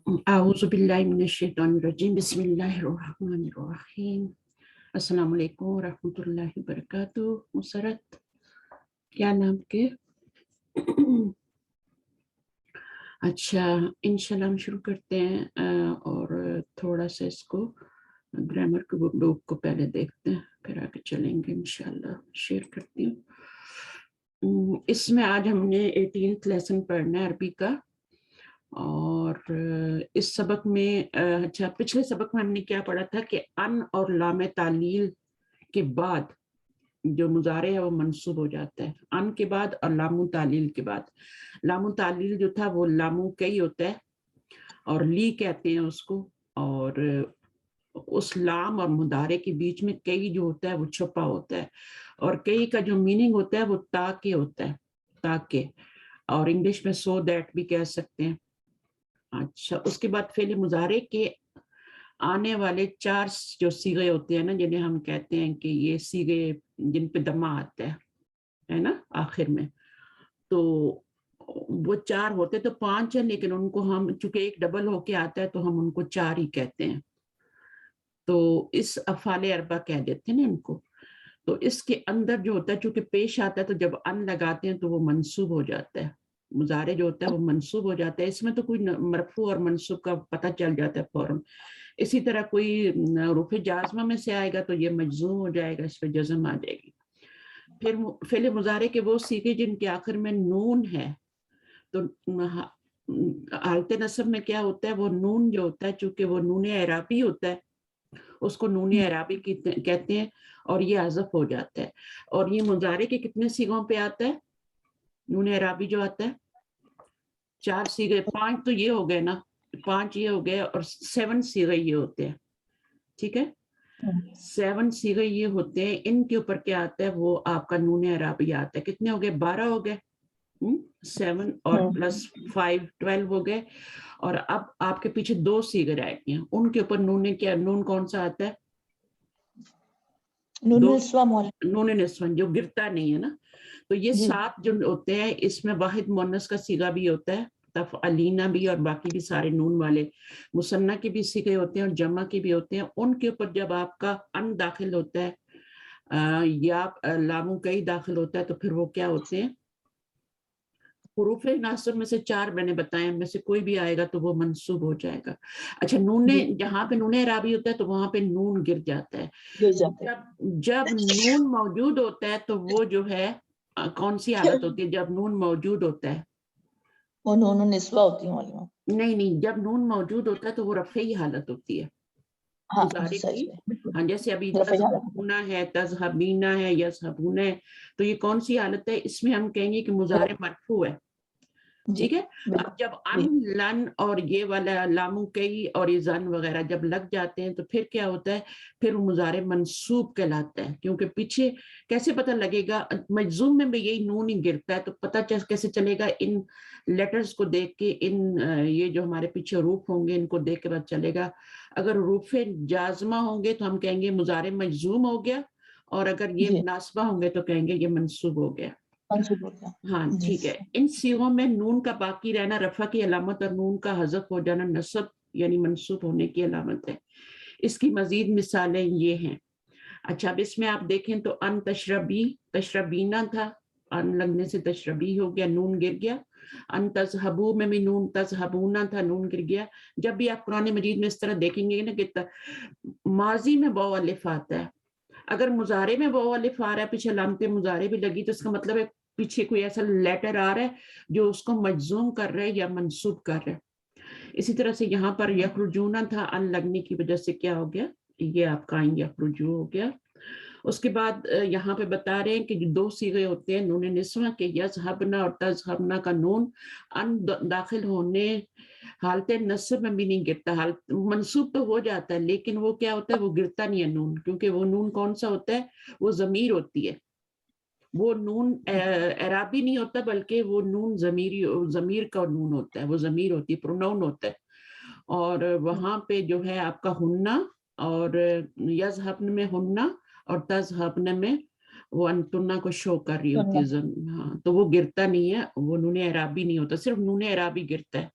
اعوذ باللہ من الشیطان الرجیم بسم اللہ الرحمن الرحیم السلام علیکم ورحمۃ اللہ وبرکاتہ. مسرت کیا نام کے؟ اچھا انشاءاللہ ہم شروع کرتے ہیں اور تھوڑا سا اس کو گرامر کے بک کو پہلے دیکھتے ہیں پھر آگے چلیں گے انشاءاللہ. شیئر کرتی ہوں. اس میں آج ہم نے 18th لیسن پڑھنا ہے عربی کا، اور اس سبق میں اچھا پچھلے سبق میں ہم نے کیا پڑھا تھا کہ ان اور لام تعلیل کے بعد جو مضارع ہے وہ منصوب ہو جاتا ہے. ان کے بعد اور لام تعلیل کے بعد. لام تعلیل جو تھا وہ لامو کئی ہوتا ہے اور لی کہتے ہیں اس کو، اور اس لام اور مضارع کے بیچ میں کئی جو ہوتا ہے وہ چھپا ہوتا ہے، اور کئی کا جو میننگ ہوتا ہے وہ تاکہ ہوتا ہے، تاکہ، اور انگلش میں سو دیٹ بھی کہہ سکتے ہیں. اچھا اس کے بعد فعل مضارع کے آنے والے 4 جو صیغے ہوتے ہیں نا، جنہیں ہم کہتے ہیں کہ یہ صیغے جن پہ دمہ آتا ہے نا آخر میں، تو وہ 4 ہوتے تو 5 ہیں، لیکن ان کو ہم چونکہ ایک ڈبل ہو کے آتا ہے تو ہم ان کو 4 ہی کہتے ہیں. تو اس افعال اربع کہہ دیتے ہیں نا ان کو. تو اس کے اندر جو ہوتا ہے چونکہ پیش آتا ہے تو جب ان لگاتے ہیں تو وہ منصوب ہو جاتا ہے. مضارع جو ہوتا ہے وہ منصوب ہو جاتا ہے. اس میں تو کوئی مرفوع اور منصوب کا پتہ چل جاتا ہے فوراً. اسی طرح کوئی حروف جازمہ میں سے آئے گا تو یہ مجزوم ہو جائے گا، اس پہ جزم آ جائے گی. پھر فعل مضارع کے وہ صیغے جن کے آخر میں نون ہے، تو حالت نصب میں کیا ہوتا ہے، وہ نون جو ہوتا ہے چونکہ وہ نون اعرابی ہوتا ہے اس کو نون اعرابی کہتے ہیں، اور یہ حذف ہو جاتا ہے. اور یہ مضارع کے کتنے صیغوں پہ آتا ہے نون اعرابی جو آتا ہے؟ 4 صیغے. 5 تو یہ ہو گئے نا، 5 یہ ہو گئے، اور 7 صیغے یہ ہوتے ہیں. ٹھیک ہے، 7 صیغے یہ ہوتے ہیں. ان کے اوپر کیا آتا ہے، وہ آپ کا نون اعرابی آتا ہے. کتنے ہو گئے؟ 12 ہو گئے. 7 اور پلس 5 12 ہو گئے. اور اب آپ کے پیچھے 2 صیغے رہ گئے ہیں، ان کے اوپر نون کون سا آتا ہے؟ نون نسواں جو گرتا نہیں ہے نا. تو یہ 7 جو ہوتے ہیں اس میں واحد مؤنث کا صیغہ بھی ہوتا ہے، تفعلینا بھی، اور باقی بھی سارے نون والے مثنیٰ کے بھی صیغے ہوتے ہیں اور جمع کے بھی ہوتے ہیں. ان کے اوپر جب آپ کا ان داخل ہوتا ہے یا لام کئی داخل ہوتا ہے تو پھر وہ کیا ہوتے ہیں؟ حروف ناصب میں سے 4 میں نے بتایا، ان میں سے کوئی بھی آئے گا تو وہ منصوب ہو جائے گا. اچھا جہاں پہ نون اعرابی ہوتا ہے تو وہاں پہ نون گر جاتا ہے. جب نون موجود ہوتا ہے تو وہ جو ہے کون سی حالت ہوتی ہے جب نون موجود ہوتا ہے؟ وہ نون نسوہ ہوتی ہیں. نہیں، جب نون موجود ہوتا ہے تو وہ رفعی حالت ہوتی ہے مضارع کی. ہاں جیسے ابھی تذہبون ہے، تذہبین ہے، یذہبون ہے، تو یہ کون سی حالت ہے؟ اس میں ہم کہیں گے کہ مضارع مرفوع ہے. ٹھیک ہے. اب جب ان لن اور یہ والا لام کئی اور یہ زن وغیرہ جب لگ جاتے ہیں تو پھر کیا ہوتا ہے، پھر مضارع منصوب کہلاتا ہے. کیونکہ پیچھے کیسے پتہ لگے گا؟ مجزوم میں بھی یہی نون ہی گرتا ہے، تو پتہ کیسے چلے گا؟ ان لیٹرز کو دیکھ کے، ان یہ جو ہمارے پیچھے حروف ہوں گے ان کو دیکھ کے پتہ چلے گا. اگر حروف جازمہ ہوں گے تو ہم کہیں گے مضارع مجزوم ہو گیا، اور اگر یہ ناصبہ ہوں گے تو کہیں گے یہ منصوب ہو گیا. ہاں ٹھیک ہے. ان صیغوں میں نون کا باقی رہنا رفع کی علامت اور نون کا حذف ہو جانا نصب یعنی منصوب ہونے کی علامت ہے. اس کی مزید مثالیں یہ ہیں. اچھا اب اس میں آپ دیکھیں تو ان تشربی، تشربینا تھا، ان لگنے سے تشربی ہو گیا، نون گر گیا. ان تذہبو میں بھی نون، تذہبونا تھا، نون گر گیا. جب بھی آپ قرآن مجید میں اس طرح دیکھیں گے نا کہ ماضی میں واو الف آتا ہے، اگر مضارع میں واو الف آ رہا ہے پیچھے علامت مضارع بھی لگی تو اس کا مطلب ہے پیچھے کوئی ایسا لیٹر آ رہا ہے جو اس کو مجزوم کر رہا ہے یا منصوب کر رہا ہے. اسی طرح سے یہاں پر یخرجونا تھا، ان لگنے کی وجہ سے کیا ہو گیا، یہ آپ کا یخرجو ہو گیا. اس کے بعد یہاں پہ بتا رہے ہیں کہ 2 صیغے ہوتے ہیں نون نسواں کے، یذہبنا اور تذہبنا کا نون ان داخل ہونے حالت نصب میں بھی نہیں گرتا. حالت منصوب تو ہو جاتا ہے لیکن وہ کیا ہوتا ہے، وہ گرتا نہیں ہے نون، کیونکہ وہ نون کون سا ہوتا ہے، وہ ضمیر ہوتی ہے. وہ نون اعرابی نہیں ہوتا بلکہ وہ نون ضمیر کا نون ہوتا ہے، وہ ضمیر ہوتی ہے، پروناؤن ہوتا ہے. اور وہاں پہ جو ہے آپ کا ہننا، اور یذہبن میں ہننا اور تذہبن میں وہ انتنا کو شو کر رہی ہوتی ہے. ہاں تو وہ گرتا نہیں ہے، وہ نون اعرابی نہیں ہوتا، صرف نون اعرابی گرتا ہے.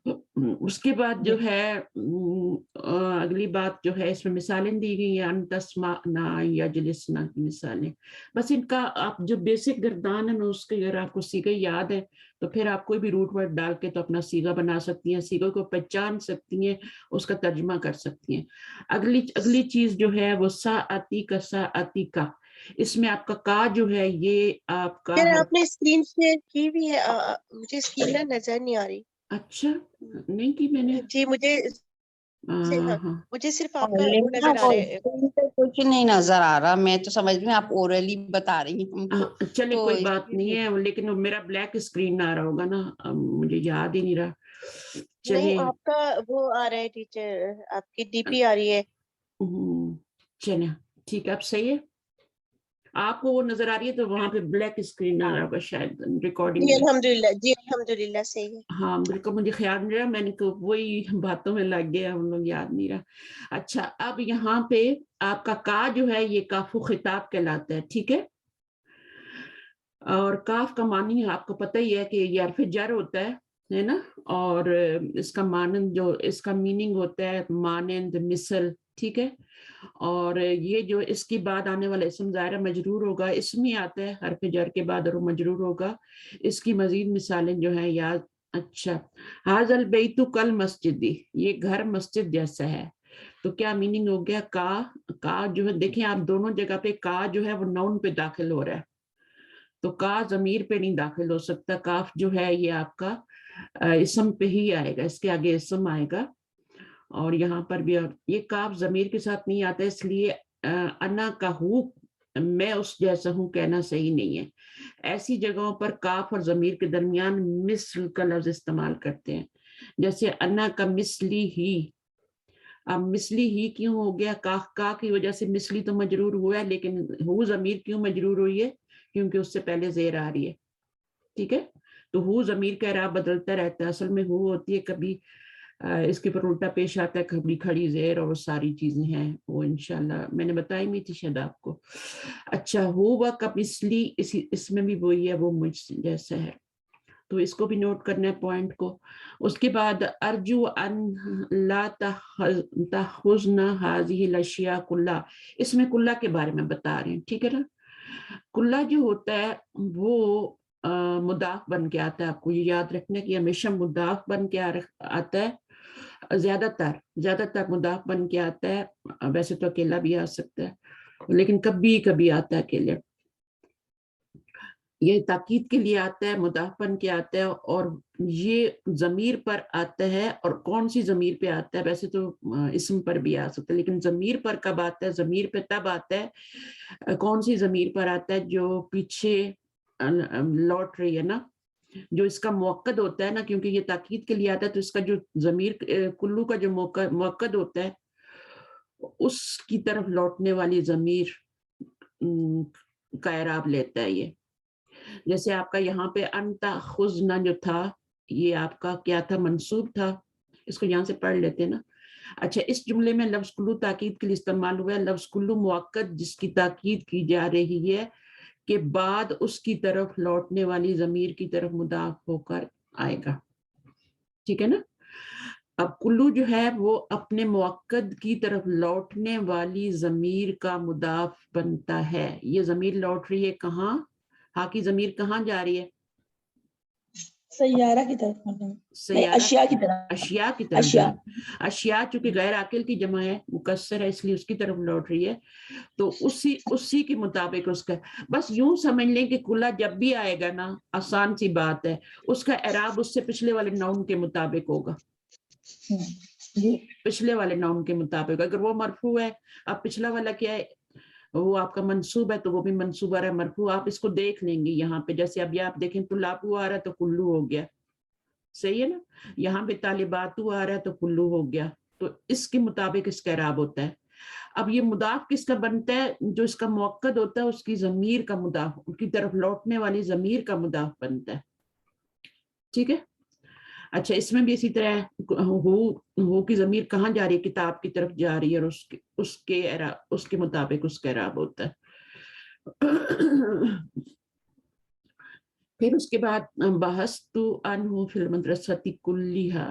اس کے بعد جو ہے اگلی بات جو ہے اس میں مثالیں دی گئی ہیں، ان تسمعنا یجلسنا کی مثالیں. بس ان کا آپ جو بیسک گردان ہے نا اس کے اگر آپ کو سیغے یاد ہے تو پھر آپ کوئی بھی روٹ ورڈ ڈال کے تو اپنا سیغہ بنا سکتی ہیں، سیغے کو پہچان سکتی ہیں، اس کا ترجمہ کر سکتی ہیں. اگلی چیز جو ہے وہ ساعتی کا ساعتی کا، اس میں آپ کا جو ہے یہ آپ کا آپ نے اسکرین شیئر کی بھی ہے، مجھے اسکرین نا نظر نہیں آ رہی. اچھا نہیں کی میں نے. جی مجھے ہاں مجھے صرف آپ کا وہ نظر آ رہا ہے. کچھ نہیں نظر آ رہا، میں تو سمجھ میں آپ اورلی بتا رہی ہیں ہم کو. چلے تو کوئی بات نہیں ہے، لیکن میرا بلیک اسکرین آ رہا ہوگا نا، مجھے یاد ہی نہیں رہا. چلے نہیں آپ کا وہ آ رہا ہے ٹیچر، آپ کی ڈی پی آ رہی ہے. چلے ٹھیک ہے، اب صحیح ہے. آپ کو وہ نظر آ رہی ہے تو وہاں پہ بلیک اسکرین آ رہا ہوگا شاید ریکارڈنگ جی میں. الحمدللہ، جی الحمدللہ صحیح ہے. ہاں بالکل، مجھے خیال نہیں رہا، میں نے تو وہی باتوں میں لگ گیا، ہم لوگ یاد نہیں رہا. اچھا اب یہاں پہ آپ کا جو ہے یہ کاف و خطاب کہلاتا ہے، ٹھیک ہے. اور کاف کا معنی آپ کو پتہ ہی ہے کہ یہ حرف جر ہوتا ہے نا، اور اس کا مانند جو اس کا میننگ ہوتا ہے مانند، مثل، ٹھیک ہے. اور یہ جو اس کی بعد آنے والا اسم ظاہرہ مجرور ہوگا، اسم ہی آتا ہے حرف جر کے بعد اور وہ مجرور ہوگا. اس کی مزید مثالیں جو ہیں یاد. اچھا ھذا البیت کل مسجدی، یہ گھر مسجد جیسا ہے. تو کیا میننگ ہو گیا؟ کا جو ہے دیکھیں آپ دونوں جگہ پہ کا جو ہے وہ نون پہ داخل ہو رہا ہے، تو کا ضمیر پہ نہیں داخل ہو سکتا. کاف جو ہے یہ آپ کا اسم پہ ہی آئے گا، اس کے آگے اسم آئے گا. اور یہاں پر بھی یہ کاف ضمیر کے ساتھ نہیں آتا، اس لیے انا کا ہوں، میں اس جیسا ہوں کہنا صحیح نہیں ہے. ایسی جگہوں پر کاف اور ضمیر کے درمیان مثل کا لفظ استعمال کرتے ہیں، جیسے انا کا مثلی ہی. اب مثلی ہی کیوں ہو گیا؟ کا کی وجہ سے مثلی تو مجرور ہوا ہے، لیکن ہو ضمیر کیوں مجرور ہوئی ہے؟ کیونکہ اس سے پہلے زیر آ رہی ہے، ٹھیک ہے. تو ہو ضمیر کا اعراب بدلتا رہتا ہے، اصل میں ہو ہوتی ہے، کبھی اس کے پر الٹا پیش آتا ہے، کبھی کھڑی زیر، اور وہ ساری چیزیں ہیں، وہ انشاءاللہ میں نے بتائی نہیں تھی شاید آپ کو. اچھا ہوا کا مثلی، اس میں بھی وہی ہے، وہ مجھ جیسا ہے. تو اس کو بھی نوٹ کرنا ہے پوائنٹ کو. اس کے بعد ارجو ان لا تاخذنا هذه الاشیاء کلها، اس میں کلها کے بارے میں بتا رہے ہیں، ٹھیک ہے نا. کلها جو ہوتا ہے وہ مضاف بن کے آتا ہے، آپ کو یہ یاد رکھنا کہ ہمیشہ مضاف بن کے آتا ہے، زیادہ تر مضاف بن کے آتا ہے. ویسے تو اکیلا بھی آ سکتا ہے، لیکن کبھی کبھی آتا ہے اکیلے. یہ تاکید کے لیے آتا ہے، مضاف بن کے آتا ہے، اور یہ ضمیر پر آتا ہے. اور کون سی ضمیر پہ آتا ہے؟ ویسے تو اسم پر بھی آ سکتا ہے، لیکن ضمیر پر کب آتا ہے؟ ضمیر پہ تب آتا ہے، کون سی ضمیر پر آتا ہے؟ جو پیچھے لوٹ رہی ہے نا، جو اس کا موقد ہوتا ہے نا، کیونکہ یہ تاکید کے لیے آتا ہے تو اس کا جو ضمیر کلو کا جو موقد ہوتا ہے اس کی طرف لوٹنے والی ضمیر کا اعراب لیتا ہے یہ. جیسے آپ کا یہاں پہ انتا خزنا جو تھا، یہ آپ کا کیا تھا؟ منصوب تھا. اس کو یہاں سے پڑھ لیتے نا. اچھا اس جملے میں لفظ کلو تاکید کے لیے استعمال ہوا ہے. لفظ کلو موقد جس کی تاکید کی جا رہی ہے کہ بعد اس کی طرف لوٹنے والی ضمیر کی طرف مضاف ہو کر آئے گا، ٹھیک ہے نا. اب کلو جو ہے وہ اپنے موقد کی طرف لوٹنے والی ضمیر کا مضاف بنتا ہے. یہ ضمیر لوٹ رہی ہے کہاں؟ ہاں کی ضمیر کہاں جا رہی ہے؟ سیارہ کی طرف، مطلب سیارہ، اشیاء کی طرف. اشیاء کی طرف جا رہی ہے. اشیاء چونکہ غیر عاقل کی جمع ہے، مکسر ہے، اس لیے اس کی طرف لوٹ رہی ہے. تو اسی کے مطابق اس کا بس یوں سمجھ لیں کہ کلا جب بھی آئے گا نا، آسان سی بات ہے، اس کا اعراب اس سے پچھلے والے نون کے مطابق ہوگا. پچھلے والے نون کے مطابق. اگر وہ مرفوع ہے، اب پچھلا والا کیا ہے؟ وہ آپ کا منصوب ہے تو وہ بھی منصوب آ رہا ہے. مرفوع آپ اس کو دیکھ لیں گے یہاں پہ، جیسے اب یہ آپ دیکھیں طلابو آ رہا ہے تو کلو ہو گیا، صحیح ہے نا. یہاں پہ طالباتو آ رہا ہے تو کلو ہو گیا. تو اس کے مطابق اس کا اعراب ہوتا ہے. اب یہ مضاف کس کا بنتا ہے؟ جو اس کا موقد ہوتا ہے اس کی ضمیر کا مضاف، اس کی طرف لوٹنے والی ضمیر کا مضاف بنتا ہے، ٹھیک ہے. اچھا اس میں بھی اسی طرح ہو کی ضمیر کہاں جا رہی ہے؟ کتاب کی طرف جا رہی ہے، اور اس کے مطابق اس کا اعراب ہوتا ہے. پھر اس کے بعد بحثت عنہ فی المدرسۃ کلیہا،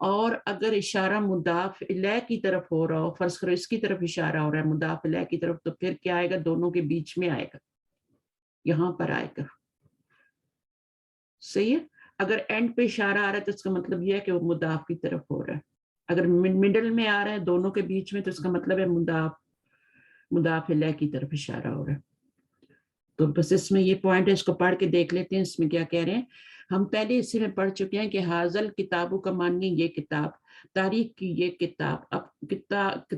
اور اگر اشارہ مضاف الیہ کی طرف ہو رہا ہو، فرض کرو اس کی طرف اشارہ ہو رہا ہے مضاف الیہ کی طرف، تو پھر کیا آئے گا؟ دونوں کے بیچ میں آئے گا، یہاں پر آئے گا. صحیح ہے. اگر اینڈ پہ اشارہ آ رہا ہے تو اس کا مطلب یہ ہے کہ وہ مضاف کی طرف ہو رہا ہے. اگر مڈل میں آ رہا ہے دونوں کے بیچ میں تو اس کا مطلب ہے مضاف الیہ کی طرف اشارہ ہو رہا ہے. تو بس اس میں یہ پوائنٹ ہے، اس کو پڑھ کے دیکھ لیتے ہیں اس میں کیا کہہ رہے ہیں. ہم پہلے اسی میں پڑھ چکے ہیں کہ حاضل کتابوں کا معنی یہ کتاب، تاریخ کی یہ کتاب. اب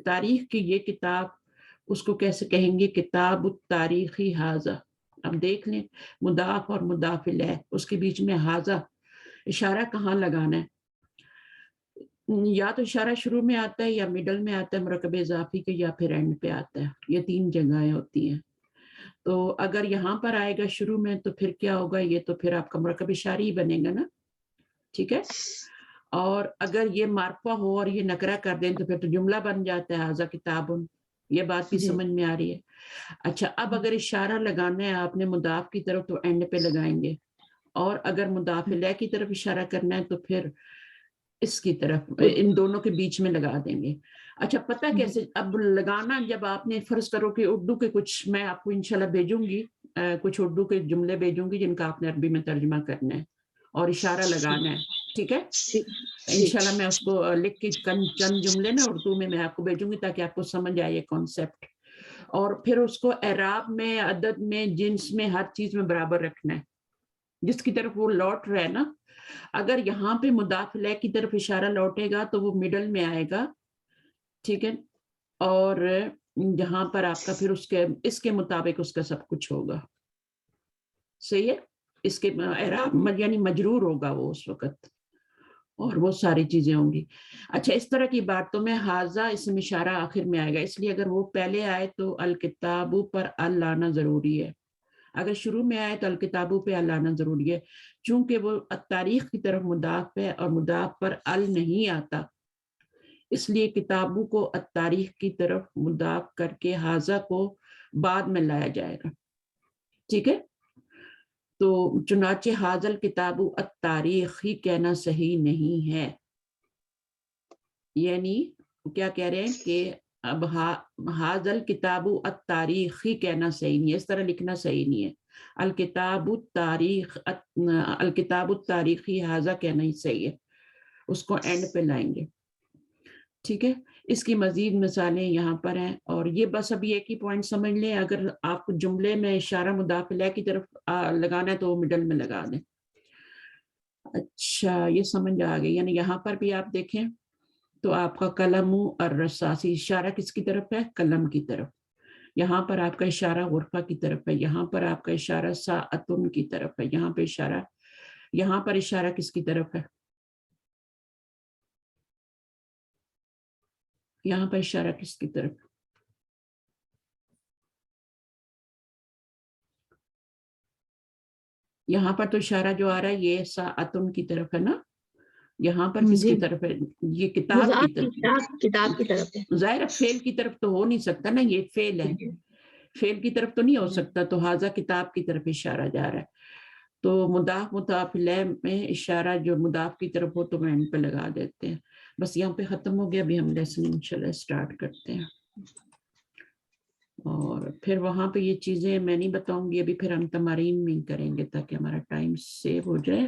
تاریخ کی یہ کتاب اس کو کیسے کہیں گے؟ کتاب التاریخی حاضہ. اب دیکھ لیں مضاف اور مضاف الیہ، اس کے بیچ میں حاضہ اشارہ کہاں لگانا ہے؟ یا تو اشارہ شروع میں آتا ہے، یا مڈل میں آتا ہے مرکب اضافی کے، یا پھر اینڈ پہ آتا ہے. یہ 3 جگہیں ہوتی ہیں. تو اگر یہاں پر آئے گا شروع میں تو پھر کیا ہوگا؟ یہ تو پھر آپ کا مرکب اشاری بنے گا نا. ٹھیک ہے. اور اگر یہ معرفہ ہو اور یہ نکرہ کر دیں تو پھر تو جملہ بن جاتا ہے ھذا کتاب. یہ بات بھی سمجھ میں آ رہی ہے. اچھا، اب اگر اشارہ لگانا ہے آپ نے مضاف کی طرف تو اینڈ پہ لگائیں گے، اور اگر مضاف الیہ کی طرف اشارہ کرنا ہے تو پھر اس کی طرف، ان دونوں کے بیچ میں لگا دیں گے. اچھا، پتہ کیسے اب لگانا؟ جب آپ نے فرض کرو کہ اردو کے کچھ میں آپ کو انشاءاللہ بھیجوں گی، کچھ اردو کے جملے بھیجوں گی جن کا آپ نے عربی میں ترجمہ کرنا ہے اور اشارہ لگانا ہے. ٹھیک ہے. انشاءاللہ میں اس کو لکھ کے چند جملے نا اردو میں آپ کو بھیجوں گی تاکہ آپ کو سمجھ آئے یہ کانسیپٹ. اور پھر اس کو اعراب میں، عدد میں، جنس میں، ہر چیز میں برابر رکھنا ہے جس کی طرف وہ لوٹ رہا ہے نا. اگر یہاں پہ مضاف الیہ کی طرف اشارہ لوٹے گا تو وہ مڈل میں آئے گا. ٹھیک ہے. اور جہاں پر آپ کا پھر اس کے مطابق اس کا سب کچھ ہوگا. صحیح ہے. اس کے اعراب یعنی مجرور ہوگا وہ اس وقت، اور وہ ساری چیزیں ہوں گی. اچھا، اس طرح کی بات تو میں حاضہ اسم اشارہ آخر میں آئے گا، اس لیے اگر وہ پہلے آئے تو الکتابو پر ال لانا ضروری ہے. اگر شروع میں آئے تو الکتابو پہ ال لانا ضروری ہے. چونکہ وہ تاریخ کی طرف مضاف ہے اور مضاف پر ال نہیں آتا، اس لیے کتابوں کو التاریخ کی طرف مضاف کر کے حاضہ کو بعد میں لایا جائے گا. ٹھیک ہے. تو چنانچہ حاضل کتاب التاریخ ہی کہنا صحیح نہیں ہے. یعنی کیا کہہ رہے ہیں کہ اب حاضل کتاب التاریخ ہی کہنا صحیح نہیں ہے، اس طرح لکھنا صحیح نہیں ہے. الکتاب التاریخی حاضہ کہنا ہی صحیح ہے، اس کو اینڈ پہ لائیں گے. ٹھیک ہے. اس کی مزید مثالیں یہاں پر ہیں، اور یہ بس ابھی ایک ہی پوائنٹ سمجھ لیں. اگر آپ کو جملے میں اشارہ مضاف الیہ کی طرف لگانا ہے تو وہ مڈل میں لگا دیں. اچھا، یہ سمجھ آ گئی. یعنی یہاں پر بھی آپ دیکھیں تو آپ کا قلم الرصاصی اشارہ کس کی طرف ہے؟ قلم کی طرف. یہاں پر آپ کا اشارہ غرفہ کی طرف ہے، یہاں پر آپ کا اشارہ ساعتن کی طرف ہے، یہاں پر اشارہ کس کی طرف ہے؟ یہاں پر اشارہ کس کی طرف؟ یہاں پر تو اشارہ جو آ رہا ہے یہ ساعتن کی طرف ہے نا. یہاں پر کس کی طرف ہے؟ یہ کتاب کی طرف. کتاب کی طرف ہے. ظاہر فعل کی طرف تو ہو نہیں سکتا نا، یہ فعل ہے، فعل کی طرف تو نہیں ہو سکتا. تو حاضہ کتاب کی طرف اشارہ جا رہا ہے. تو مضاف الیہ میں اشارہ جو مضاف کی طرف ہو تو اینڈ پہ لگا دیتے ہیں. بس یہاں پہ ختم ہو گیا. ابھی ہم لیسن انشاءاللہ اسٹارٹ کرتے ہیں، اور پھر وہاں پہ یہ چیزیں میں نہیں بتاؤں گی ابھی، پھر ہم تمارین میں کریں گے تاکہ ہمارا ٹائم سیو ہو جائے.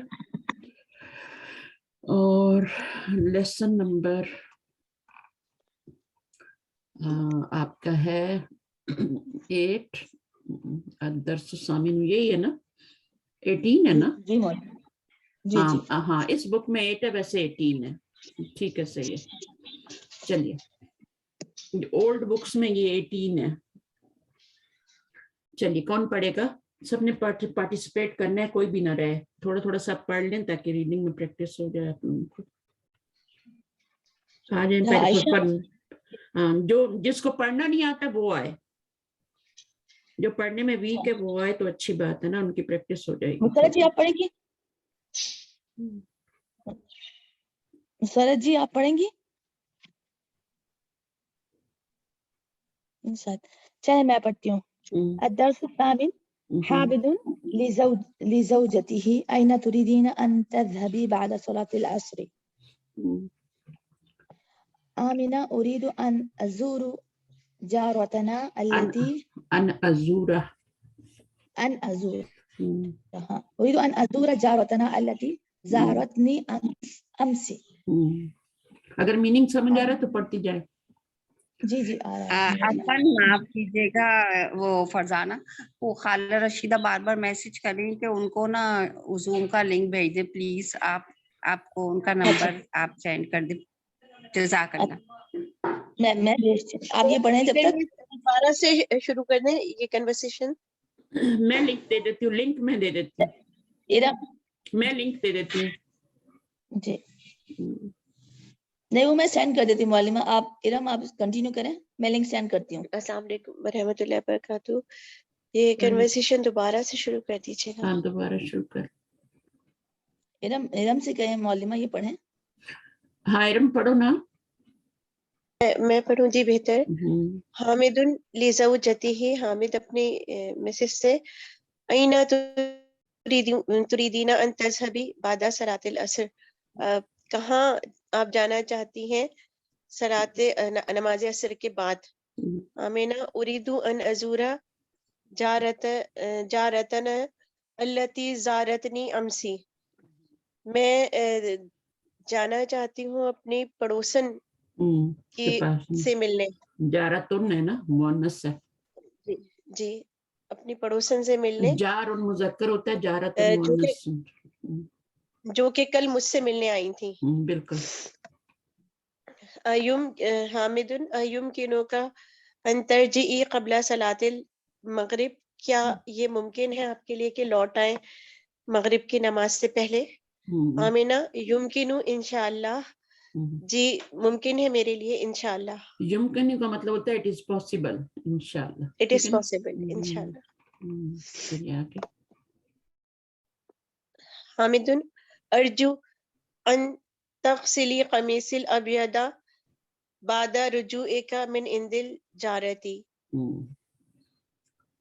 اور لیسن نمبر آپ کا ہے 8 درس الثامن، یہی ہے نا؟ 18 ہے نا؟ جی مولانا. جی جی. ہاں، اس بک میں 8 ہے، ویسے 18 ہے. ٹھیک ہے، صحیح ہے. چلیے، اولڈ بکس میں یہ 18 ہے. چلیے، کون پڑھے گا؟ سب نے پارٹیسپیٹ کرنا ہے، کوئی بھی نہ رہے. تھوڑا تھوڑا سب پڑھ لیں تاکہ ریڈنگ میں پریکٹس ہو جائے آپ لوگوں کو. آ جائیں پہلے خود پڑھ. جس کو پڑھنا نہیں آتا وہ آئے، جو پڑھنے میں ویک ہے وہ آئے تو اچھی بات ہے نا، ان کی پریکٹس ہو جائے گی. مسرت جی آپ پڑھیں گی؟ مسرت جی آپ پڑھیں گی؟ چلے میں پڑھتی ہوں. الدرس الثامن. حابد لزوجته أين تريدين أن تذهبي بعد صلاة العصر؟ آمنہ أريد أن أزور جارتنا التي ان ازورہ أريد أن أزور جارتنا التي زارتني أمس. اگر میننگ سمجھ آ رہا ہے تو پڑھتی جائے. جی جی آ رہا ہے. عفواً معاف کیجیے گا وہ فرزانہ، وہ خالہ رشیدہ بار بار میسج کر رہی کہ ان کو نا زوم کا لنک بھیج دے پلیز. آپ کو ان کا نمبر آپ سینڈ کر دیں. جزاک اللہ. میں بھیجتی ہوں، آپ یہ پڑھیں جب تک. دوبارہ سے شروع کر دیں یہ کنورسیشن. میں لنک دے دیتی ہوں، لنک میں دے دیتی ہوں، میں لنک دے دیتی ہوں. جی نہیں وہ میں سینڈ کر دیتی ہوں معلمہ. آپ ارم آپ کنٹینیو کریں، میں لنک سینڈ کرتی ہوں. السلام علیکم ورحمۃ اللہ وبرکاتہ. یہ کنورسیشن دوبارہ سے شروع کر دیجیے گا. ہاں دوبارہ شروع کر. ارم سے کہیں معلمہ یہ پڑھیں. ہاں ارم پڑھو نا. میں پڑھوں جی بہتر. حامد لزوجتہ، حامد اپنی مسز سے، اینا تریدین ان تذهبی بعد صلاۃ العصر، کہاں آپ جانا چاہتی ہیں نماز عصر کے بعد. آمینہ اريد ان ازور جارتنا التي زارتنی امسی، میں جانا چاہتی ہوں اپنی پڑوسن کی سے ملنے. جارتن ہے نا مؤنث ہے. جی اپنی پڑوسن سے ملنے. جار اور مذکر ہوتا ہے، جارتن مؤنث. جو کہ کل مجھ سے ملنے آئی تھی. بالکل. حامد یمکنک کا ان ترجعی قبل صلاۃ المغرب، کیا یہ ممکن ہے آپ کے لیے کہ لوٹ آئیں مغرب کی نماز سے پہلے. آمینہ یمکن انشاءاللہ، جی ممکن ہے میرے لیے انشاءاللہ. یمکن کا مطلب ہوتا ہے اٹ از پاسبل، انشاءاللہ. اٹ از پاسبل انشاءاللہ. چلیے آگے. حامد ارجو ان تغسلی قمیص الابیض بعد رجوعک من عند الجارتی،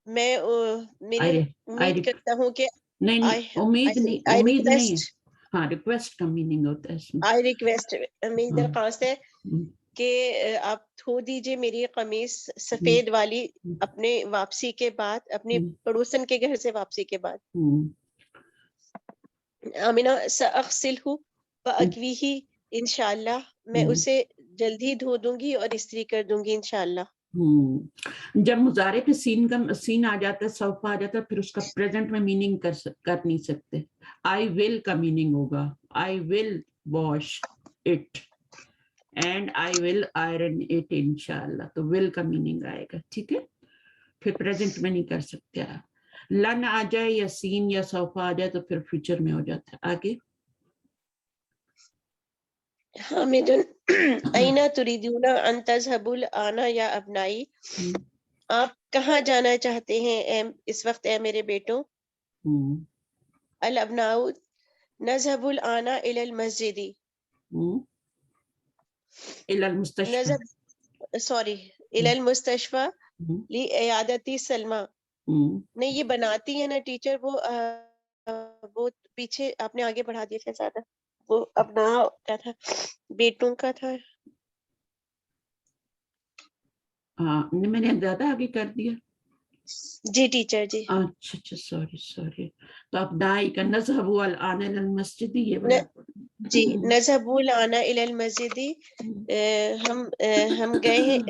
میں امید کرتا ہوں کہ نہیں امید نہیں ہے. ہاں ریکویسٹ کا میننگ ہوتا ہے اس میں. آئی ریکویسٹ، میری درخواست ہے کہ آپ دھو دیجیے میری قمیص سفید والی اپنے واپسی کے بعد، اپنی پڑوسن کے گھر سے واپسی کے بعد. آمینہ ساغسلہ واکویہ انشاءاللہ، میں اسے جلدی دھو دوں گی اور استری کر دوں گی انشاءاللہ. جب مضارع پہ سین آ جاتا ہے، سوف آ جاتا ہے، پھر اس کا پریزنٹ میں میننگ کر نہیں سکتے. آئی ول کا میننگ ہوگا I will wash it and I will iron it انشاءاللہ. تو ول کا میننگ آئے گا. ٹھیک ہے، پھر پریزنٹ میں نہیں کر سکتے آپ. لن آ جائے یا سین یا سوف آ جائے تو پھر فیوچر میں ہو جاتا ہے. آگے. حامد این تریدون ان تذهبوا الآن یا ابنائی، آپ کہاں جانا چاہتے ہیں اس وقت اے میرے بیٹوں. الابناء نذهب الآن الى المسجد، الى المستشفى، سوری الى المستشفى لعیادت سلمى. نہیں یہ بناتی ہے نا ٹیچر، وہ پیچھے آپ نے آگے بڑھا دیا تھا زیادہ. وہ اپنا کیا تھا، بیٹوں کا تھا. ہاں میں نے زیادہ آگے کر دیا. جی ٹیچر جی. اچھا سوری. تو آپ دائی کا نذهب الآن الى المسجد یہ والا. جی نذهب الآن الى المسجد،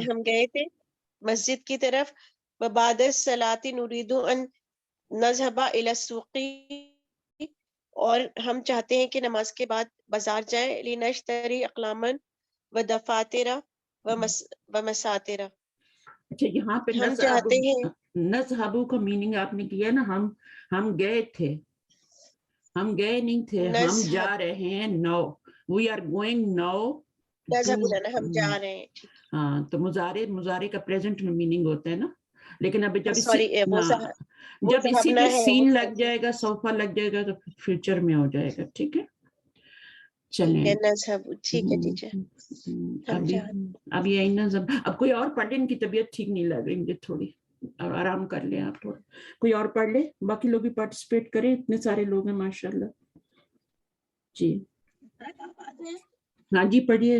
ہم گئے تھے مسجد کی طرف. وبعد الصلاۃ نريد ان نذهب الى السوق، اور ہم چاہتے ہیں کہ نماز کے بعد بازار جائیں. لنشتری اقلاما ودفاتر ومساطر. اچھا یہاں پہ ہم چاہتے ہیں نذهب کا میننگ آپ نے کیا نا، ہم گئے تھے، ہم گئے نہیں تھے، ہم جا رہے ہیں. نو وی آر گوئنگ نو. ہم جا رہے ہیں. ہاں تو مضارع کا پریزنٹ میں میننگ ہوتا ہے نا. لیکن اب جب اسی کے سین لگ جائے گا، سوفا لگ جائے گا تو فیوچر میں ہو جائے گا. ٹھیک ہے چلیں. ٹھیک ہے ٹیچر. اب یہی نظم. اب کوئی اور پڑھ لے، ان کی طبیعت ٹھیک نہیں لگ رہی مجھے تھوڑی، اور آرام کر لیں آپ تھوڑا. کوئی اور پڑھ لے، باقی لوگ بھی پارٹیسپیٹ کریں، اتنے سارے لوگ ہیں ماشاء اللہ. جی ہاں جی پڑھیے.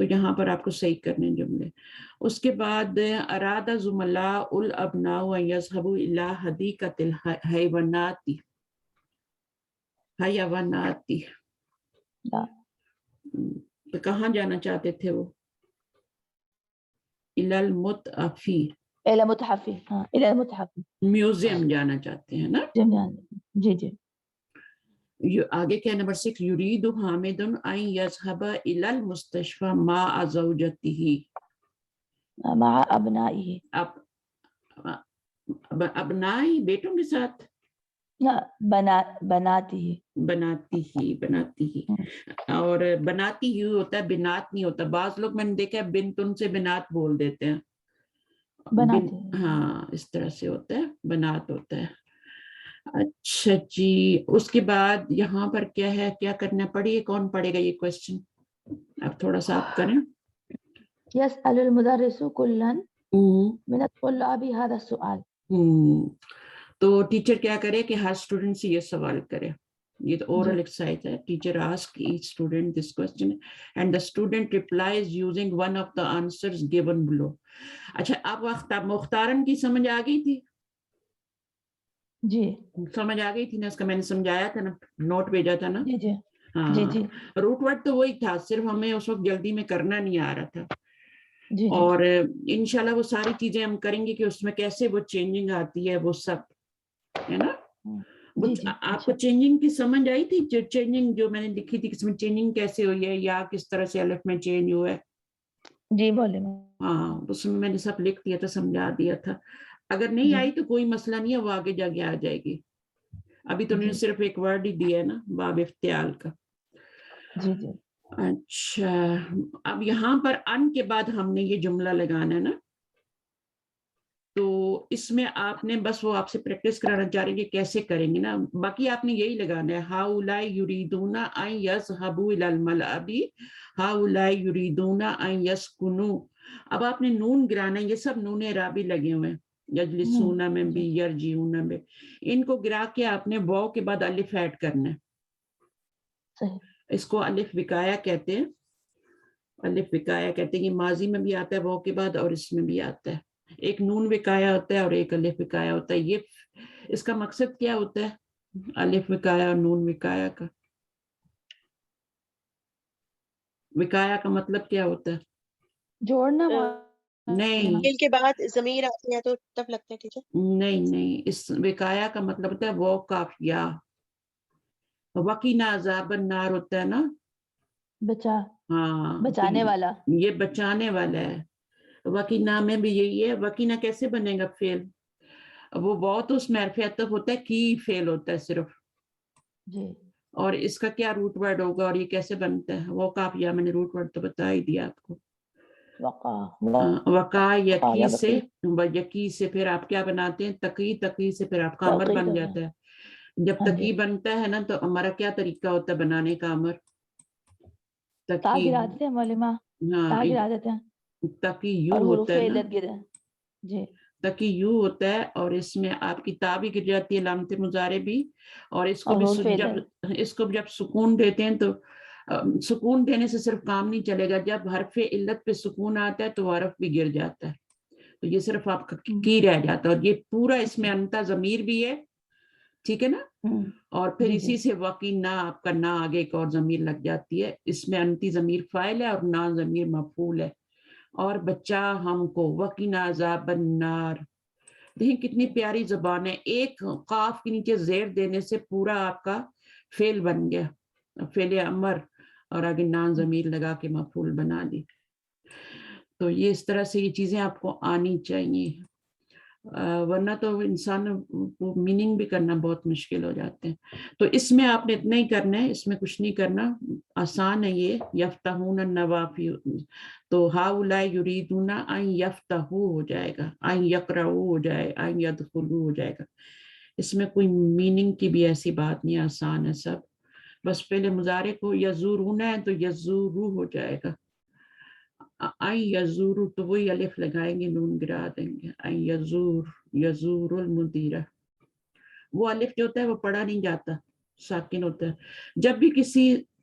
تو یہاں پر آپ کو صحیح کرنے جملے. اس کے بعد اراد زملاء الابناء ان يذهبوا الى حدیقۃ الحیوانات تو کہاں جانا چاہتے تھے وہ؟ الى المتحف، الى متحف، ہاں الى المتحف، میوزیم جانا چاہتے ہیں نا. جی جی. آگے کیا نمبر 6 یرید حامد ان یذهب الى المستشفى مع زوجته مع ابنائه، ابنائی بیٹوں کے ساتھ، بناتی ہی اور بناتی ہی ہوتا ہے، بنات نہیں ہوتا. بعض لوگ میں نے دیکھا ہے بنت ان سے بنات بول دیتے ہیں. ہاں اس طرح سے ہوتا ہے، بنات ہوتا ہے. اچھا جی. اس کے بعد یہاں پر کیا ہے، کیا کرنا پڑی، کون پڑھے گا یہ کوشچن؟ اب تھوڑا سا آپ کریں. يسأل المدرس كلا من الطلاب هذا السؤال. تو ٹیچر کیا کرے کہ ہر اسٹوڈنٹ سے یہ سوال کرے. یہ تو اورل ایکسرسائز ہے. Teacher ask each student this question and the student replies using one of the answers given below. اچھا اب مختارن کی سمجھ آ گئی تھی؟ جی سمجھ آ گئی تھی نا، اس کا میں نے سمجھایا تھا نا، نوٹ بھیجا تھا نا. جی جی ہاں جی جی روٹ ورڈ تو وہی تھا، صرف ہمیں اس وقت جلدی میں کرنا نہیں آ رہا تھا. جی اور انشاءاللہ وہ ساری چیزیں ہم کریں گے کہ اس میں کیسے وہ چینجنگ آتی ہے، وہ سب ہے نا. آپ کو چینجنگ کی سمجھ آئی تھی؟ چینجنگ جو میں نے لکھی تھی اس میں چینجنگ کیسے ہوئی ہے یا کس طرح سے الف میں چینج ہوا ہے؟ جی بولے. ہاں اس میں نے سب لکھ دیا تھا، سمجھا دیا تھا. اگر نہیں آئی تو کوئی مسئلہ نہیں ہے، وہ آگے جا کے آ جائے گی. ابھی تو نے صرف ایک ورڈ ہی دیا ہے نا، باب افتعال کا. جی جی. اچھا اب یہاں پر ان کے بعد ہم نے یہ جملہ لگانا ہے نا، تو اس میں آپ نے بس وہ آپ سے پریکٹس کرانا چاہ رہے ہیں کہ کیسے کریں گے نا. باقی آپ نے یہی لگانا ہے ہؤلاء یریدون ان یذهبوا الى الملعب ہؤلاء یریدون ان یسکنوا. اب آپ نے نون گرانا ہے، یہ سب نون اعرابی لگے ہوئے ہیں، یجلسون میں بھی، یرجعون میں. ان کو گرا کے آپ نے واو کے بعد الف ایڈ کرنا ہے. اس کو الف وقایا کہتے ہیں، الف وقایا کہتے ہیں. یہ ماضی میں بھی آتا ہے واو کے بعد اور اس میں بھی آتا ہے. ایک نون وقایا ہوتا ہے اور ایک الف وقایا ہوتا ہے. یہ اس کا مقصد کیا ہوتا ہے الف وقایا اور نون وقایا کا؟ وقایا کا مطلب کیا ہوتا ہے؟ جوڑنا. نہیں فعل کے بعد ضمیر آتی ہے تو تب لگتا ہے ٹیچر. نہیں، اس وقایا کا مطلب ہوتا ہے وہ کافیہ. وقینا عذاب النار ہوتا ہے نا، ہاں بچانے والا. یہ بچانے والا ہے. وقینا میں بھی یہی ہے. وقینا کیسے بنے گا فعل؟ وہ بہت اس میں حرف عطف ہوتا ہے، کی فعل ہوتا ہے صرف. جی. اور اس کا کیا روٹ ورڈ ہوگا اور یہ کیسے بنتا ہے؟ وہ کافیہ میں نے روٹ ورڈ تو بتا ہی دیا آپ کو. وقا یقی سے، یقی سے پھر آپ کیا بناتے ہیں؟ تقی، تقی سے پھر آپ کا امر بن جاتا ہے. جب تقی بنتا ہے نا تو ہمارا کیا طریقہ ہوتا ہے بنانے کا امر؟ تقی، تقی یو ہوتا ہے نا. جی تقی یو ہوتا ہے اور اس میں آپ کی تا بھی گر جاتی ہے، علامت مضارع بھی. اور اس کو بھی جب سکون دیتے ہیں تو سکون دینے سے صرف کام نہیں چلے گا، جب حرف علت پہ سکون آتا ہے تو حرف بھی گر جاتا ہے. تو یہ صرف آپ کا کی رہ جاتا ہے. اور یہ پورا اس میں انتا ضمیر بھی ہے، ٹھیک ہے نا. اور پھر اسی سے وقینا آپ کا نا آگے ایک اور ضمیر لگ جاتی ہے. اس میں انتی ضمیر فاعل ہے اور نا ضمیر مفعول ہے. اور بچا ہم کو، وقینا عذاب النار. دیکھیں کتنی پیاری زبان ہے. ایک قاف کے نیچے زیر دینے سے پورا آپ کا فعل بن گیا، فعل امر، اور آگے نا ضمیر لگا کے مفعول بنا دی. تو یہ اس طرح سے یہ چیزیں آپ کو آنی چاہیے، ورنہ تو انسان میننگ بھی کرنا بہت مشکل ہو جاتے ہیں. تو اس میں آپ نے اتنا ہی کرنا ہے، اس میں کچھ نہیں کرنا، آسان ہے یہ. یفتحون النوافذ، تو ہؤلاء یریدون ان یفتحوا ہو جائے گا، ان یقرؤوا ہو جائے، ان یدخلوا ہو جائے گا. اس میں کوئی میننگ کی بھی ایسی بات نہیں، آسان ہے سب. بس پہلے مضارع کو یزورون ہے تو یزورو ہو جائے گا. ان یزورو تو وہی الف لگائیں گے، نون گرا دیں گے. ان یزور، یزور المدیرہ. وہ الف جو ہوتا ہے وہ پڑھا نہیں جاتا، ساکن ہوتا ہے. جب بھی کسی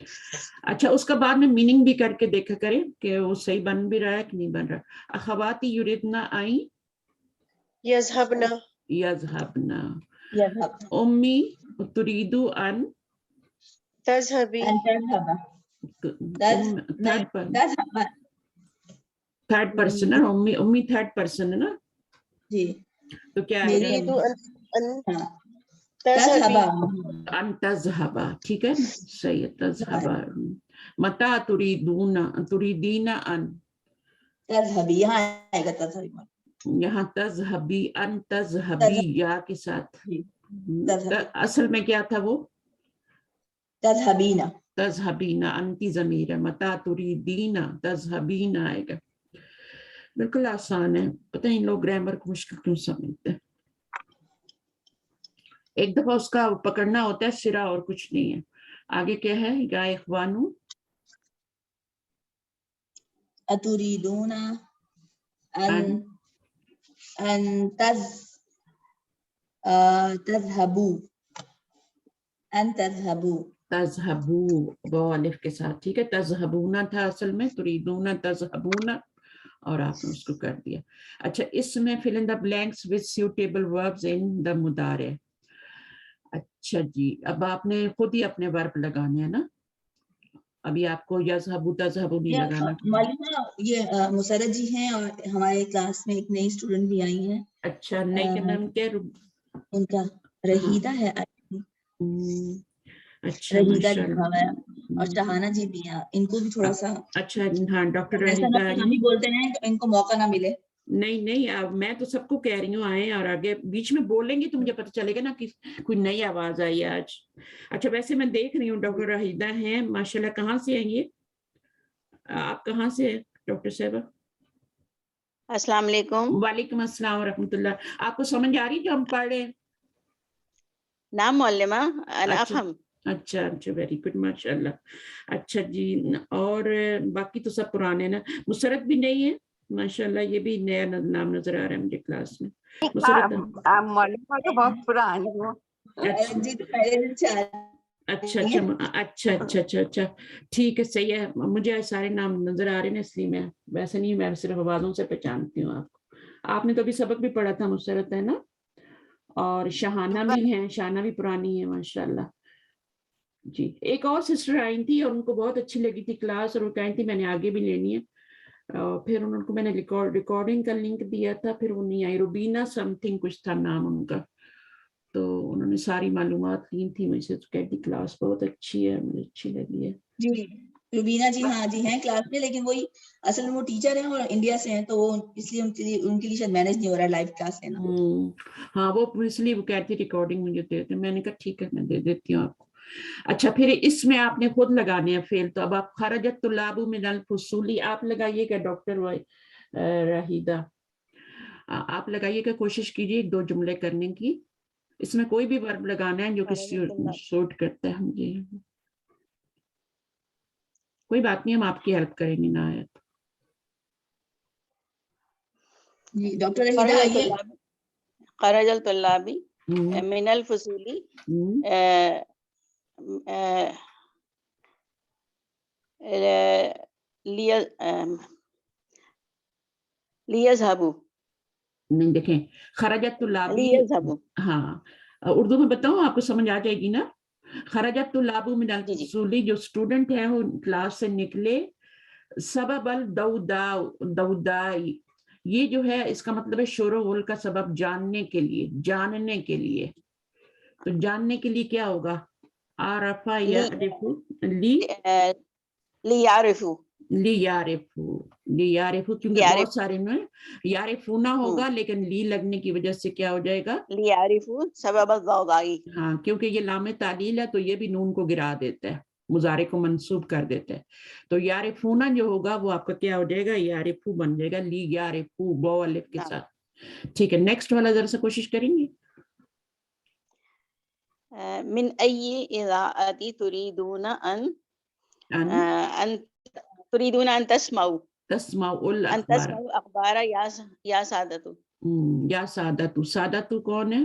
اچھا اس کا بعد میں میننگ بھی کر کے دیکھا کریں کہ وہ صحیح بن بھی رہا ہے کہ نہیں بن رہا. اخواتی یریدنا آئیں یذهبنا یذهبنا. يذهب امی تریدو ان تذهبی أن تذهب تھرڈ پرسن ہے امی تھرڈ پرسن ہے نا, جی تو کیا میری ہے تريد ان ہاں تذهبی ان تذهبا. ٹھیک ہے صحیح ہے تذهبا. متا تریدین ان, تذهبی یہاں آئے گا تذهبی یہاں تذهبی ان تذهبی یا کے ساتھ. اصل میں کیا تھا وہ تذهبین تذهبین, انتی ضمیر ہے, متا تریدین تذهبین آئے گا. بالکل آسان ہے, پتہ ان لوگ گرامر کو مشکل کیوں سمجھتے ہیں. ایک دفعہ اس کا پکڑنا ہوتا ہے سرا اور کچھ نہیں ہے. آگے کیا ہے یا اخوانو اتریدون ان ان تذهبوا ان تذهبوا تذهبو وہ الف کے ساتھ. ٹھیک ہے تذهبونا تھا اصل میں, تریدون تذهبون اور آپ نے اس کو کر دیا. اچھا اس میں fill in the blanks with suitable verbs in the مضارع. اچھا جی اب آپ نے خود ہی اپنے ورب لگانے ہیں نا, ابھی آپ کو یذهبو تذهبو نہیں لگانا. معلومہ یہ مسرت جی ہیں اور ہمارے کلاس میں ایک نئی اسٹوڈنٹ بھی آئی ہیں, اچھا نئی کا نام کیا ان کا رحیدہ ہے, اچھا رحیدہ ماشاء لکھا ہوا ہے, اور اللہ. شہانہ جی بھی ہیں, ان کو بھی تھوڑا سا اچھا ہاں ڈاکٹر ایسا نہ رحیدہ کہ ہم ہی بولتے ہیں کہ ان کو موقع نہ ملے. نہیں اب میں تو سب کو کہہ رہی ہوں آئیں, اور آگے بیچ میں بولیں گی تو مجھے پتہ چلے گا نا کہ کوئی نئی آواز آئی ہے آج. اچھا ویسے میں دیکھ رہی ہوں ڈاکٹر رحیدہ ہیں ماشاءاللہ. کہاں سے ہیں یہ, آپ کہاں سے ہیں ڈاکٹر صاحبہ؟ السلام علیکم. وعلیکم السلام ورحمۃ اللہ. آپ کو سمجھ آ رہی جو ہم پڑھ رہے ہیں؟ نعم معلمہ انا افہم. اچھا ویری گڈ ماشاء اللہ. اچھا جی اور باقی تو سب پرانے نا. مسرت بھی نہیں ہے ماشاء اللہ, یہ بھی نیا نام نظر آ رہا ہے مجھے کلاس میں. مسرت معلومہ تو بہت پرانی ہو. جی تو پہلے دن سے اچھا ٹھیک ہے صحیح ہے. مجھے سارے نام نظر آ رہے ہیں اس لیے میں ویسے نہیں, میں صرف آوازوں سے پہچانتی ہوں آپ کو. آپ نے تو ابھی سبق بھی پڑھا تھا مسرت ہے نا, اور شہانہ بھی ہیں, شہانہ بھی پرانی ہے ماشاء اللہ. جی ایک اور سسٹر آئی تھی اور ان کو بہت اچھی لگی تھی کلاس, اور وہ کہیں تھی میں نے آگے بھی لینی ہے. پھر ان کو میں نے ریکارڈنگ کا لنک دیا تھا, پھر وہ نہیں آئی. روبینہ سم تھنگ کچھ تھا نام ان کا, تو انہوں نے ساری معلومات لی تھی مجھ سے, تو کہتی کلاس بہت اچھی ہے, مجھے اچھی لگی ہے. جی روبینہ جی ہاں جی ہیں کلاس میں, لیکن وہی اصل میں وہ ٹیچر ہیں اور انڈیا سے ہیں, تو وہ اس لیے ان کے لیے شاید مینج نہیں ہو رہا ہے لائیو کلاس لینا. ہاں وہ اس لیے وہ کہتی ریکارڈنگ مجھے دے دیں. میں نے کہا ٹھیک ہے میں دے دیتی ہوں آپ کو. اچھا پھر اس میں آپ نے خود لگانے ہیں فیل, تو اب آپ خرجت طلاب من الفصول آپ لگائیے گا. ڈاکٹر رحیدہ آپ لگائیے گا, کوشش کیجیے 2 جملے کرنے کی. اس میں کوئی بھی ورب لگانا ہے جو کسی سوٹ کرتا ہے. جی کوئی بات نہیں, ہم آپ کی ہیلپ کریں گے. نہ آئے تو جی ڈاکٹر رحیدہ آئیے. خرج الطلاب من الفصول لیذهبوا. نہیں دیکھیں خرجت طلابی, لیذهبوا ہاں اردو میں بتاؤں آپ کو سمجھ آ جائے گی نا. خرجت طلاب من الفصول, جو اسٹوڈنٹ ہیں وہ کلاس سے نکلے. سبب الدودائی, یہ جو ہے اس کا مطلب ہے شور و غل کا سبب, جاننے کے لیے. تو جاننے کے لیے کیا ہوگا؟ عرفہ یعرفو لیعرفوا کیونکہ بہت سارے میں یعرفونا ہوگا, لیکن لی لگنے کی وجہ سے کیا ہو جائے گا؟ لیعرفوا سبب الضوضاء. ہاں کیونکہ یہ لام تعلیل ہے تو یہ بھی نون کو گرا دیتا ہے, مضارع کو منصوب کر دیتا ہے. تو یعرفونا جو ہوگا وہ آپ کا کیا ہو جائے گا؟ یعرفو بن جائے گا, لی یعرفو بو الف کے ساتھ. ٹھیک ہے نیکسٹ والا ذرا سا کوشش کریں گے. من ای اذاعۃ تريدون ان تسمعوا الاخبار یا سادتو. یا سادتو, سادتو کون ہے؟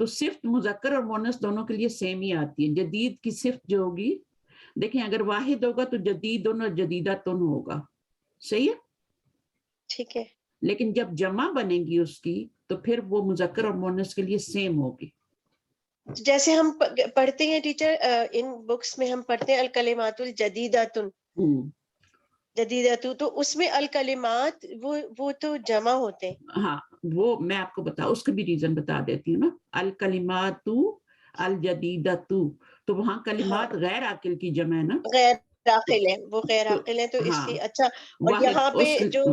تو صفت مذکر اور مؤنث دونوں کے لیے سیم ہی آتی ہے. جدید کی صفت جو ہوگی, دیکھیں اگر واحد ہوگا تو جدیدن اور جدیدتن ہوگا, صحیح ہے. ٹھیک ہے. لیکن جب جمع بنے گی اس کی تو پھر وہ مذکر اور مؤنث کے لیے سیم ہوگی. جیسے ہم پڑھتے ہیں ٹیچر ان بکس میں ہم پڑھتے ہیں الکلمات الجدیدۃ جدیدۃ, تو اس میں الکلمات وہ تو جمع ہوتے ہیں. ہاں وہ میں آپ کو اس کا بھی ریزن بتا دیتی ہوں نا. الکلمات الجدیدۃ, تو وہاں کلمات غیر عاقل کی جمع ہے نا, غیر عاقل ہیں, وہ غیر عاقل ہیں, تو اس لیے اچھا. اور یہاں پہ جو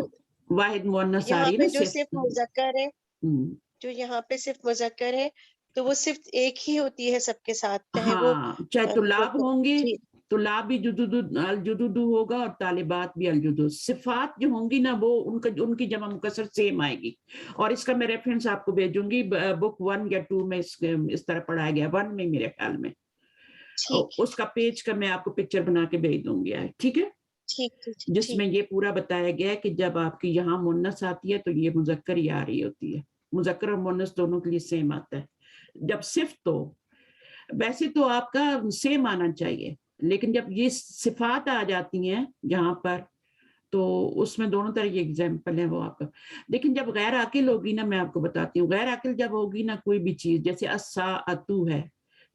واحد مؤنث آ یہاں رہی ہے پہ نا جو صرف مذکر ہے, جو یہاں پہ صرف مذکر ہے تو وہ صرف ایک ہی ہوتی ہے سب کے ساتھ, چاہے وہ چاہے طلاب ہوں گے, طلاب بھی الجدد ہوگا اور طالبات بھی الجدد. صفات جو ہوں گی نا وہ ان کی جمع مکسر سیم آئے گی. اور اس کا میں ریفرنس آپ کو بھیجوں گی, بک 1 یا 2 میں اس طرح پڑھایا گیا, 1 میں میرے خیال میں. اس کا پیج کا میں آپ کو پکچر بنا کے بھیج دوں گی, ٹھیک ہے, جس میں یہ پورا بتایا گیا ہے کہ جب آپ کی یہاں مؤنث آتی ہے تو یہ مذکر ہی آ رہی ہوتی ہے. مذکر اور مؤنث دونوں کے لیے سیم آتا ہے. جب صفت تو ویسے تو آپ کا سیم آنا چاہیے, لیکن جب یہ صفات آ جاتی ہیں یہاں پر تو اس میں دونوں طرح کی ایگزامپل ہیں وہ آپ کا. لیکن جب غیر عاقل ہوگی نا, میں آپ کو بتاتی ہوں, غیر عاقل جب ہوگی نا کوئی بھی چیز, جیسے الساعۃ ہے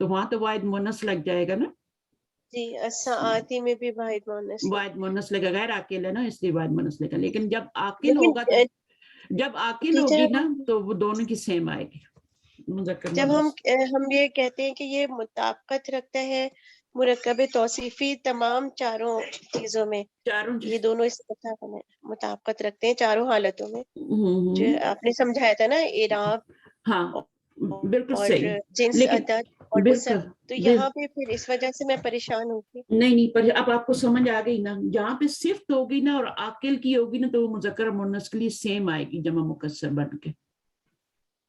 تو وہاں تو واحد مؤنث لگ جائے گا نا. جی الساعاتی میں بھی واحد مؤنث لگا, غیر عاقل ہے نا اس لیے واحد مؤنث لگا. لیکن جب عاقل ہوگا تو جب عاقل ہوگی نا تو وہ دونوں کی سیم آئے گی. جب ہم یہ کہتے ہیں کہ یہ مطابقت رکھتا ہے مرکب توصیفی تمام چاروں چیزوں میں, یہ دونوں اس مطابقت رکھتے ہیں چاروں حالتوں میں, جو آپ نے سمجھایا تھا نا, اعراب, ہاں بالکل اور صحیح, جنس عدد اور بالکل, تو یہاں پہ پھر اس وجہ سے میں پریشان ہوتی. نہیں پر اب آپ کو سمجھ آ گئی نا. جہاں پہ صفت ہوگی نا اور عاقل کی ہوگی نا تو وہ مذکر اور مؤنث کے لیے سیم آئے گی جمع مکسر بن کے.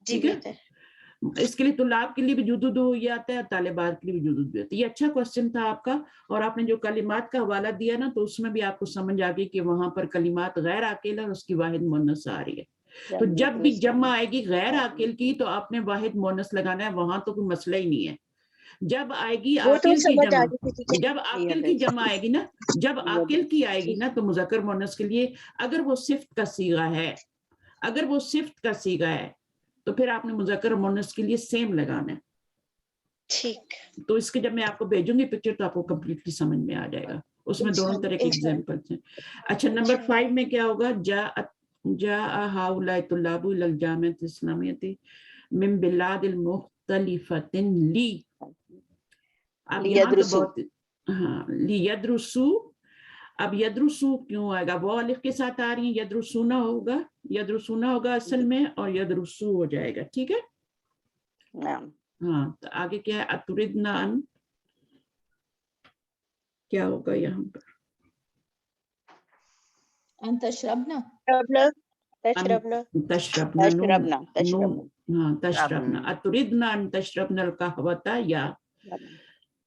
ٹھیک ہے, اس کے لیے طلاب کے لیے بھی جدود ہو جاتا ہے, طالبات کے لیے بھی جدود ہوتا ہے. یہ اچھا کوشچن تھا آپ کا, اور آپ نے جو کلمات کا حوالہ دیا نا تو اس میں بھی آپ کو سمجھ آ گئی کہ وہاں پر کلمات غیر عاقل ہے اور اس کی واحد مؤنث آ رہی ہے. تو جب بھی جمع آئے گی غیر عاقل کی تو آپ نے واحد مؤنث لگانا ہے, وہاں تو کوئی مسئلہ ہی نہیں ہے. جب آئے گی عاقل کی جمع, جب عاقل کی جمع آئے گی نا, جب عاقل کی آئے گی نا تو مذکر مؤنث کے لیے اگر وہ صفت کا صیغہ ہے, اگر وہ صفت کا صیغہ ہے تو پھر آپ نے مذکر اور مؤنث کے لیے سیم لگانا ہے. ٹھیک, تو اس کے جب میں آپ کو بھیجوں گی پکچر تو آپ کو کمپلیٹلی سمجھ میں آ جائے گا. اس میں دونوں طرح کے ایگزامپلس ہیں. اچھا نمبر 5 میں کیا ہوگا, جاء هؤلاء الطلاب الى الجامعة الإسلامية من بلاد المختلفة لی. اب یہاں تو بہت لیدرسو, اب یدرسو کیوں آئے گا, وہ الف کے ساتھ آ رہی ہیں, یدرسونا ہوگا, یدرسونا ہوگا اصل میں, اور یدرسو ہو جائے گا. ٹھیک ہے, ہاں. تو آگے کیا ہے, اتردنا ان, کیا ہوگا یہاں پر, ان تشربنا, تشربنا, ہاں تشربنا, اتردنا ان تشربنا القهوة یا,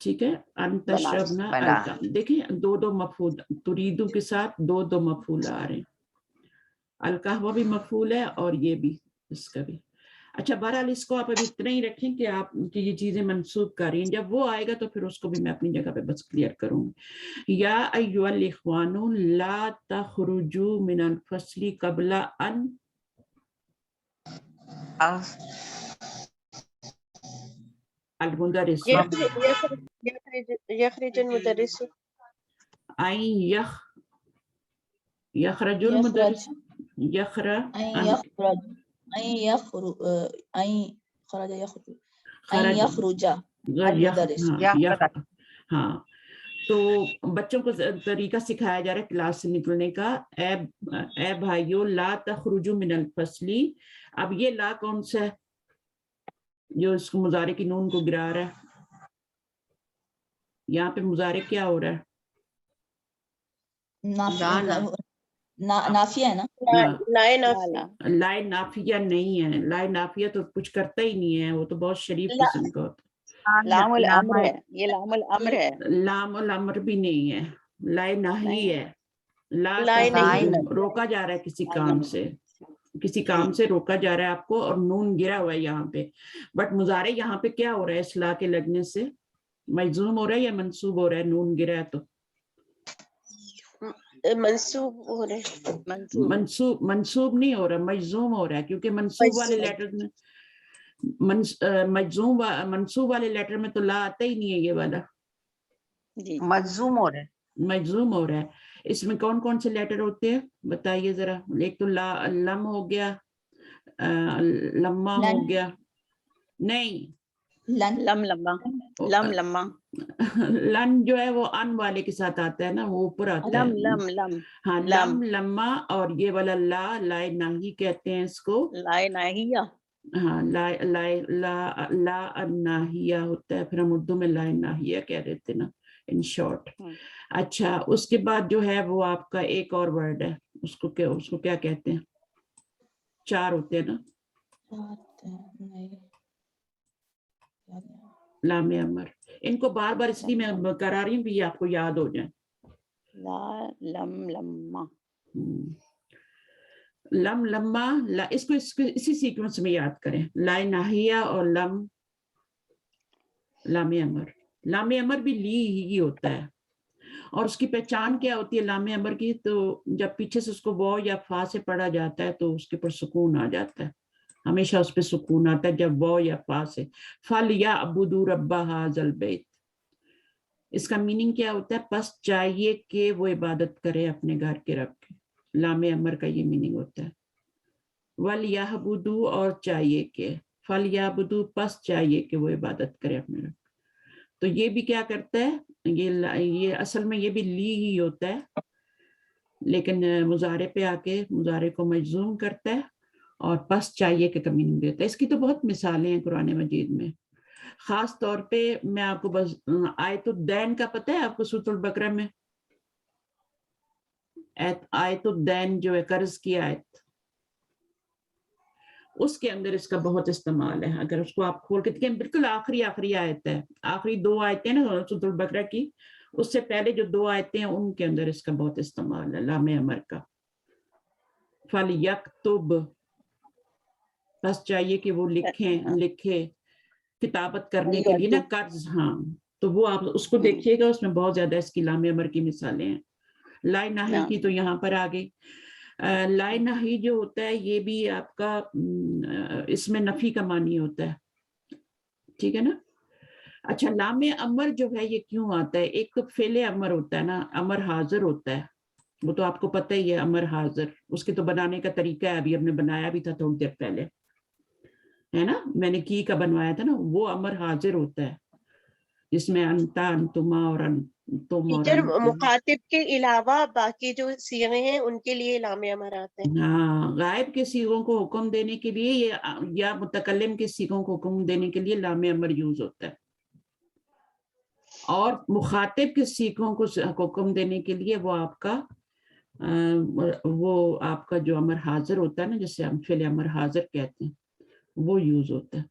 ٹھیک ہے, ان تشربنا القهوة. دیکھیں دو مفعول, تریدو کے ساتھ دو مفعول آ رہے ہیں, القهوة بھی مفعول ہے اور یہ بھی, اس کا بھی. اچھا بہرحال اس کو آپ ابھی اتنا ہی رکھیں کہ آپ کی یہ چیزیں منسوب کر رہی ہیں, جب وہ آئے گا تو پھر اس کو بھی میں اپنی جگہ پہ بس کلیئر کروں گی. یا ایھا الاخوان لا تخرجوا من الفصل قبل ان المدرس یخرج المدرس یخرج المدرس ہاں. تو بچوں کو طریقہ سکھایا جا رہا ہے کلاس سے نکلنے کا. اے بھائیو لا تخرجوا من الفصل, اب یہ لا کون سا ہے جو اس کو مضارع کی نون کو گرا رہا ہے, یہاں پہ مضارع کیا ہو رہا ہے, نافیہ ہے نا, لائے نافیہ نہیں ہے, لائے نافیہ تو کچھ کرتا ہی نہیں ہے, وہ تو بہت شریف قسم کا ہوتا ہے. لام الامر ہے, یہ لام الامر ہے, لام الامر بھی نہیں ہے, لائے نہی ہے, لا لائے نہیں, روکا جا رہا ہے کسی کام سے, کسی کام سے روکا جا رہا ہے آپ کو اور نون گرا ہوا ہے یہاں پہ, بٹ مضارع یہاں پہ کیا ہو رہا ہے اصلاح کے لگنے سے, مجزوم ہو رہا ہے یا منصوب ہو رہا ہے؟ نون گرا ہے تو منصوب ہو رہے ہیں. منصوب نہیں ہو رہا, مجزوم ہو رہا ہے, کیونکہ منصوب والے لیٹر میں منصوب والے لیٹر میں تو لا آتا ہی نہیں ہے, یہ والا جی مجزوم ہو رہا ہے. مجزوم ہو رہا ہے. اس میں کون کون سے لیٹر ہوتے ہیں بتائیے ذرا. ایک تو لم ہو گیا, لما ہو گیا, نہیں لم لما لم لما لن جو ہے وہ ان والے کے ساتھ آتا ہے نا, وہ اوپر آتا لم ہے. لم لم ہاں لم لما, اور یہ والا لا لائے ناہی کہتے ہیں اس کو. لائے ناہیہ. ہاں لا الناہیہ ہوتا ہے, پھر ہم اردو میں لا ناہیہ کہہ دیتے نا ان شارٹ. اچھا اس کے بعد جو ہے وہ آپ کا ایک اور ورڈ ہے, اس کو کیا کہتے ہیں؟ 4 ہوتے ہیں نا لام امر. ان کو بار بار اس لیے میں کرا رہی ہوں کہ یہ آپ کو یاد ہو جائیں. لا لم لما لم لما, اس کو اسی سیکوینس میں یاد کریں. لا ناہیہ اور لام امر. لام امر بھی لی ہی ہوتا ہے, اور اس کی پہچان کیا ہوتی ہے لام امر کی؟ تو جب پیچھے سے اس کو واو یا فا سے پڑھا جاتا ہے تو اس کے اوپر سکون آ جاتا ہے, ہمیشہ اس پہ سکون آتا ہے جب واو یا فا سے. فَلْيَعْبُدُوا رَبَّ هَٰذَا الْبَيْتِ, اس کا میننگ کیا ہوتا ہے؟ پس چاہیے کہ وہ عبادت کرے اپنے گھر کے رب کی. لام امر کا یہ میننگ ہوتا ہے. وَلْيَعْبُدُوا, اور چاہیے کہ, فَلْيَعْبُدُوا, پس چاہیے کہ وہ عبادت کرے اپنے رب. تو یہ بھی کیا کرتا ہے, یہ اصل میں یہ بھی لی ہی ہوتا ہے, لیکن مضارع پہ آ کے مضارع کو مجزوم کرتا ہے اور پس چاہیے کہ میننگ دیتا ہے. اس کی تو بہت مثالیں ہیں قرآن مجید میں. خاص طور پہ میں آپ کو بس آیت الدین کا پتہ ہے آپ کو؟ سورۃ البقرہ میں آیت الدین جو ہے قرض کی آیت, اس کے اندر اس کا بہت استعمال ہے. اگر اس کو آپ کھول کے دیکھیں, بالکل آخری آیت ہے, آخری 2 آیتیں نا سورۃ البقرہ کی, اس سے پہلے جو 2 آیتیں ہیں ان کے اندر اس کا بہت استعمال ہے لام امر کا. فَلْيَكْتُبْ, بس چاہیے کہ وہ لکھے کتابت کرنے کے لیے نا, قرض. ہاں تو وہ آپ اس کو دیکھیے گا, اس میں بہت زیادہ اس کی لام امر کی مثالیں ہیں. لا ناہی کی تو یہاں پر آ گئی. لا ناہی جو ہوتا ہے یہ بھی آپ کا اس میں نفی کا معنی ہوتا ہے, ٹھیک ہے نا. اچھا لام امر جو ہے یہ کیوں آتا ہے؟ ایک تو فعل امر ہوتا ہے نا, امر حاضر ہوتا ہے, وہ تو آپ کو پتہ ہی ہے. امر حاضر اس کے تو بنانے کا طریقہ ہے, ابھی ہم نے بنایا بھی تھا تھوڑی دیر پہلے, ہے نا, میں نے کی کا بنوایا تھا نا. وہ امر حاضر ہوتا ہے جس میں انتا, انتما اور تم اور ٹیچر مخاطب کے علاوہ باقی جو صیغے ہیں ان کے لیے لام امر آتے ہیں. ہاں, غائب کے صیغوں کو حکم دینے کے لیے یا متکلم کے صیغوں کو حکم دینے کے لیے لام امر یوز ہوتا ہے, اور مخاطب کے صیغوں کو حکم دینے کے لیے وہ آپ کا جو امر حاضر ہوتا ہے نا, جسے ہم فعل امر حاضر کہتے ہیں, وہ یوز ہوتا ہے.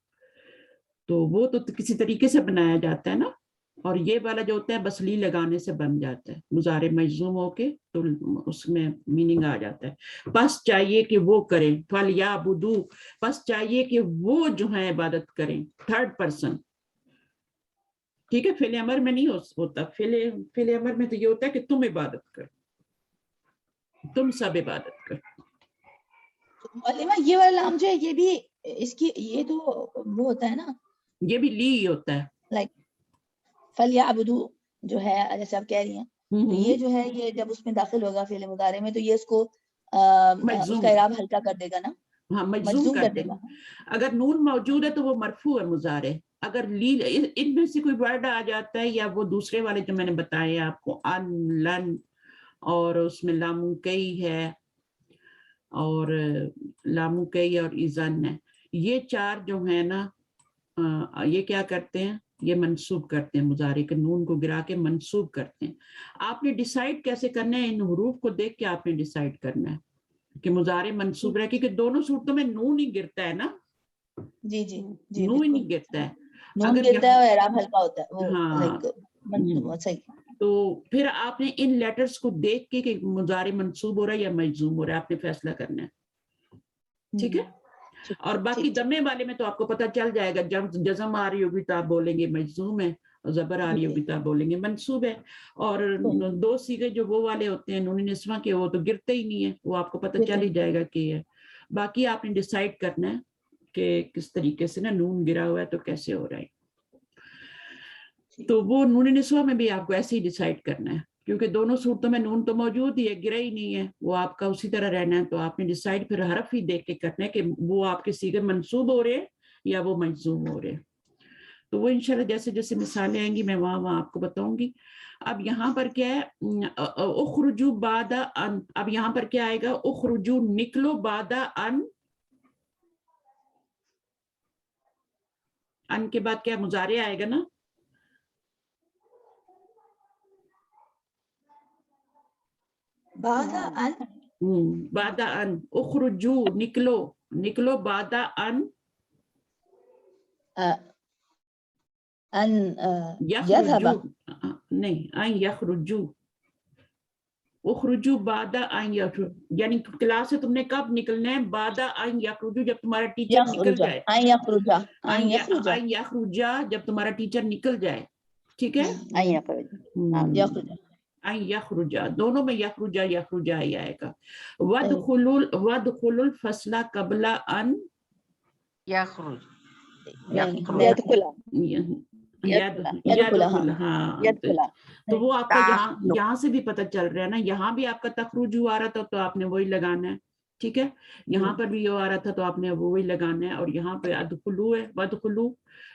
تو وہ تو کسی طریقے سے بنایا جاتا ہے نا, اور یہ والا جو ہوتا ہے بس لی لگانے سے بن جاتا ہے, مضارع مجزوم ہو کے, تو اس میں میننگ آ جاتا ہے. پس چاہیے کہ وہ کریں, فَلْيَعْبُدُوا, پس چاہیے کہ وہ جو ہیں عبادت کریں, 3rd پرسن, ٹھیک ہے. فعل امر میں نہیں ہوتا, فعل امر میں تو یہ ہوتا ہے کہ تم عبادت کر, تم سب عبادت کر. یہ والا لام جو ہے یہ بھی اس کی, یہ تو وہ ہوتا ہے نا, یہ بھی لی ہی ہوتا ہے. لائک فَلْيَعْبُدُوا جو ہے جیسے آپ کہہ رہی ہیں, تو یہ جو ہے یہ جب اس میں داخل ہوگا فعل مضارع میں تو یہ اس کو اس کا اعراب ہلکا کر دے گا نا, ہاں مجزوم کر دے گا. اگر نون موجود ہے تو وہ مرفوع ہے مضارع. اگر ان میں سے کوئی ورڈ آ جاتا ہے, یا وہ دوسرے والے جو میں نے بتائے آپ کو, ان, لن, اور اس میں لامکئی ہے, اور لامکئی اور ایزن ہے, یہ 4 جو ہیں نا, یہ کیا کرتے ہیں, یہ منصوب کرتے ہیں, مضارع کے نون کو گرا کے منصوب کرتے ہیں. آپ نے ڈیسائیڈ کیسے کرنا ہے؟ ان حروف کو دیکھ کے آپ نے ڈیسائیڈ کرنا ہے کہ مضارع منصوب رہے, کیونکہ دونوں صورتوں میں نون ہی گرتا ہے نا. جی جی نون ہی نہیں گرتا ہے, نون گرتا ہے اور اعراب ہلکا ہوتا ہے, وہ ہاں, لائک منصوب. صحیح. تو پھر آپ نے ان لیٹرز کو دیکھ کے کہ مضارع منصوب ہو رہا ہے یا مجزوم ہو رہا ہے, آپ نے فیصلہ کرنا ہے. ٹھیک ہے. اور باقی دمے والے میں تو آپ کو پتہ چل جائے گا، جب جزم آ رہی ہوگی تو آپ بولیں گے مجزوم ہے، زبر آ رہی ہوگی تو آپ بولیں گے منصوب ہے. اور دو سیغے جو وہ والے ہوتے ہیں نون نسواں کے، وہ تو گرتے ہی نہیں ہے، وہ آپ کو پتہ چل ہی جائے گا کہ یہ. باقی آپ نے ڈیسائیڈ کرنا ہے کہ کس طریقے سے نا نون گرا ہوا ہے تو کیسے ہو رہا ہے. تو وہ نون نسواں میں بھی آپ کو ایسے ہی ڈیسائیڈ کرنا ہے، کیونکہ دونوں صورتوں میں نون تو موجود ہی ہے، گرا ہی نہیں ہے، وہ آپ کا اسی طرح رہنا ہے. تو آپ نے ڈیسائیڈ پھر حرف ہی دیکھ کے کرنا ہے کہ وہ آپ کے صیغے منصوب ہو رہے ہیں یا وہ مجزوم ہو رہے ہیں. تو وہ انشاءاللہ جیسے جیسے مثالیں آئیں گی میں وہاں آپ کو بتاؤں گی. اب یہاں پر کیا ہے، اخرجو بعد ان، اب یہاں پر کیا آئے گا، اخرجو نکلو بعد ان کے بعد کیا مضارع آئے گا نا، بعد ان، اخرجو نکلو، نکلو بعد ان یخرجو، نہیں ان یخرجو، اخرجو بعد ان یخرجو، یعنی کلاس سے تم نے کب نکلنا ہے، بعد ان یخرجو، جب تمہارا ٹیچر نکل جائے، ان یخرجا جب تمہارا ٹیچر نکل جائے. ٹھیک ہے، ان یخرجا، دونوں میں یخرجا یخرجا ہی آئے گا. وادخلوا الفصل قبل ان یخرج، تو وہ آپ کا یہاں سے بھی پتہ چل رہا ہے نا، یہاں بھی آپ کا تخرجو آ رہا تھا تو آپ نے وہی لگانا ہے. ٹھیک ہے، یہاں پر بھی یہ آ رہا تھا تو آپ نے وہی لگانا ہے. اور یہاں پہ ادخلو ہے، وادخلو،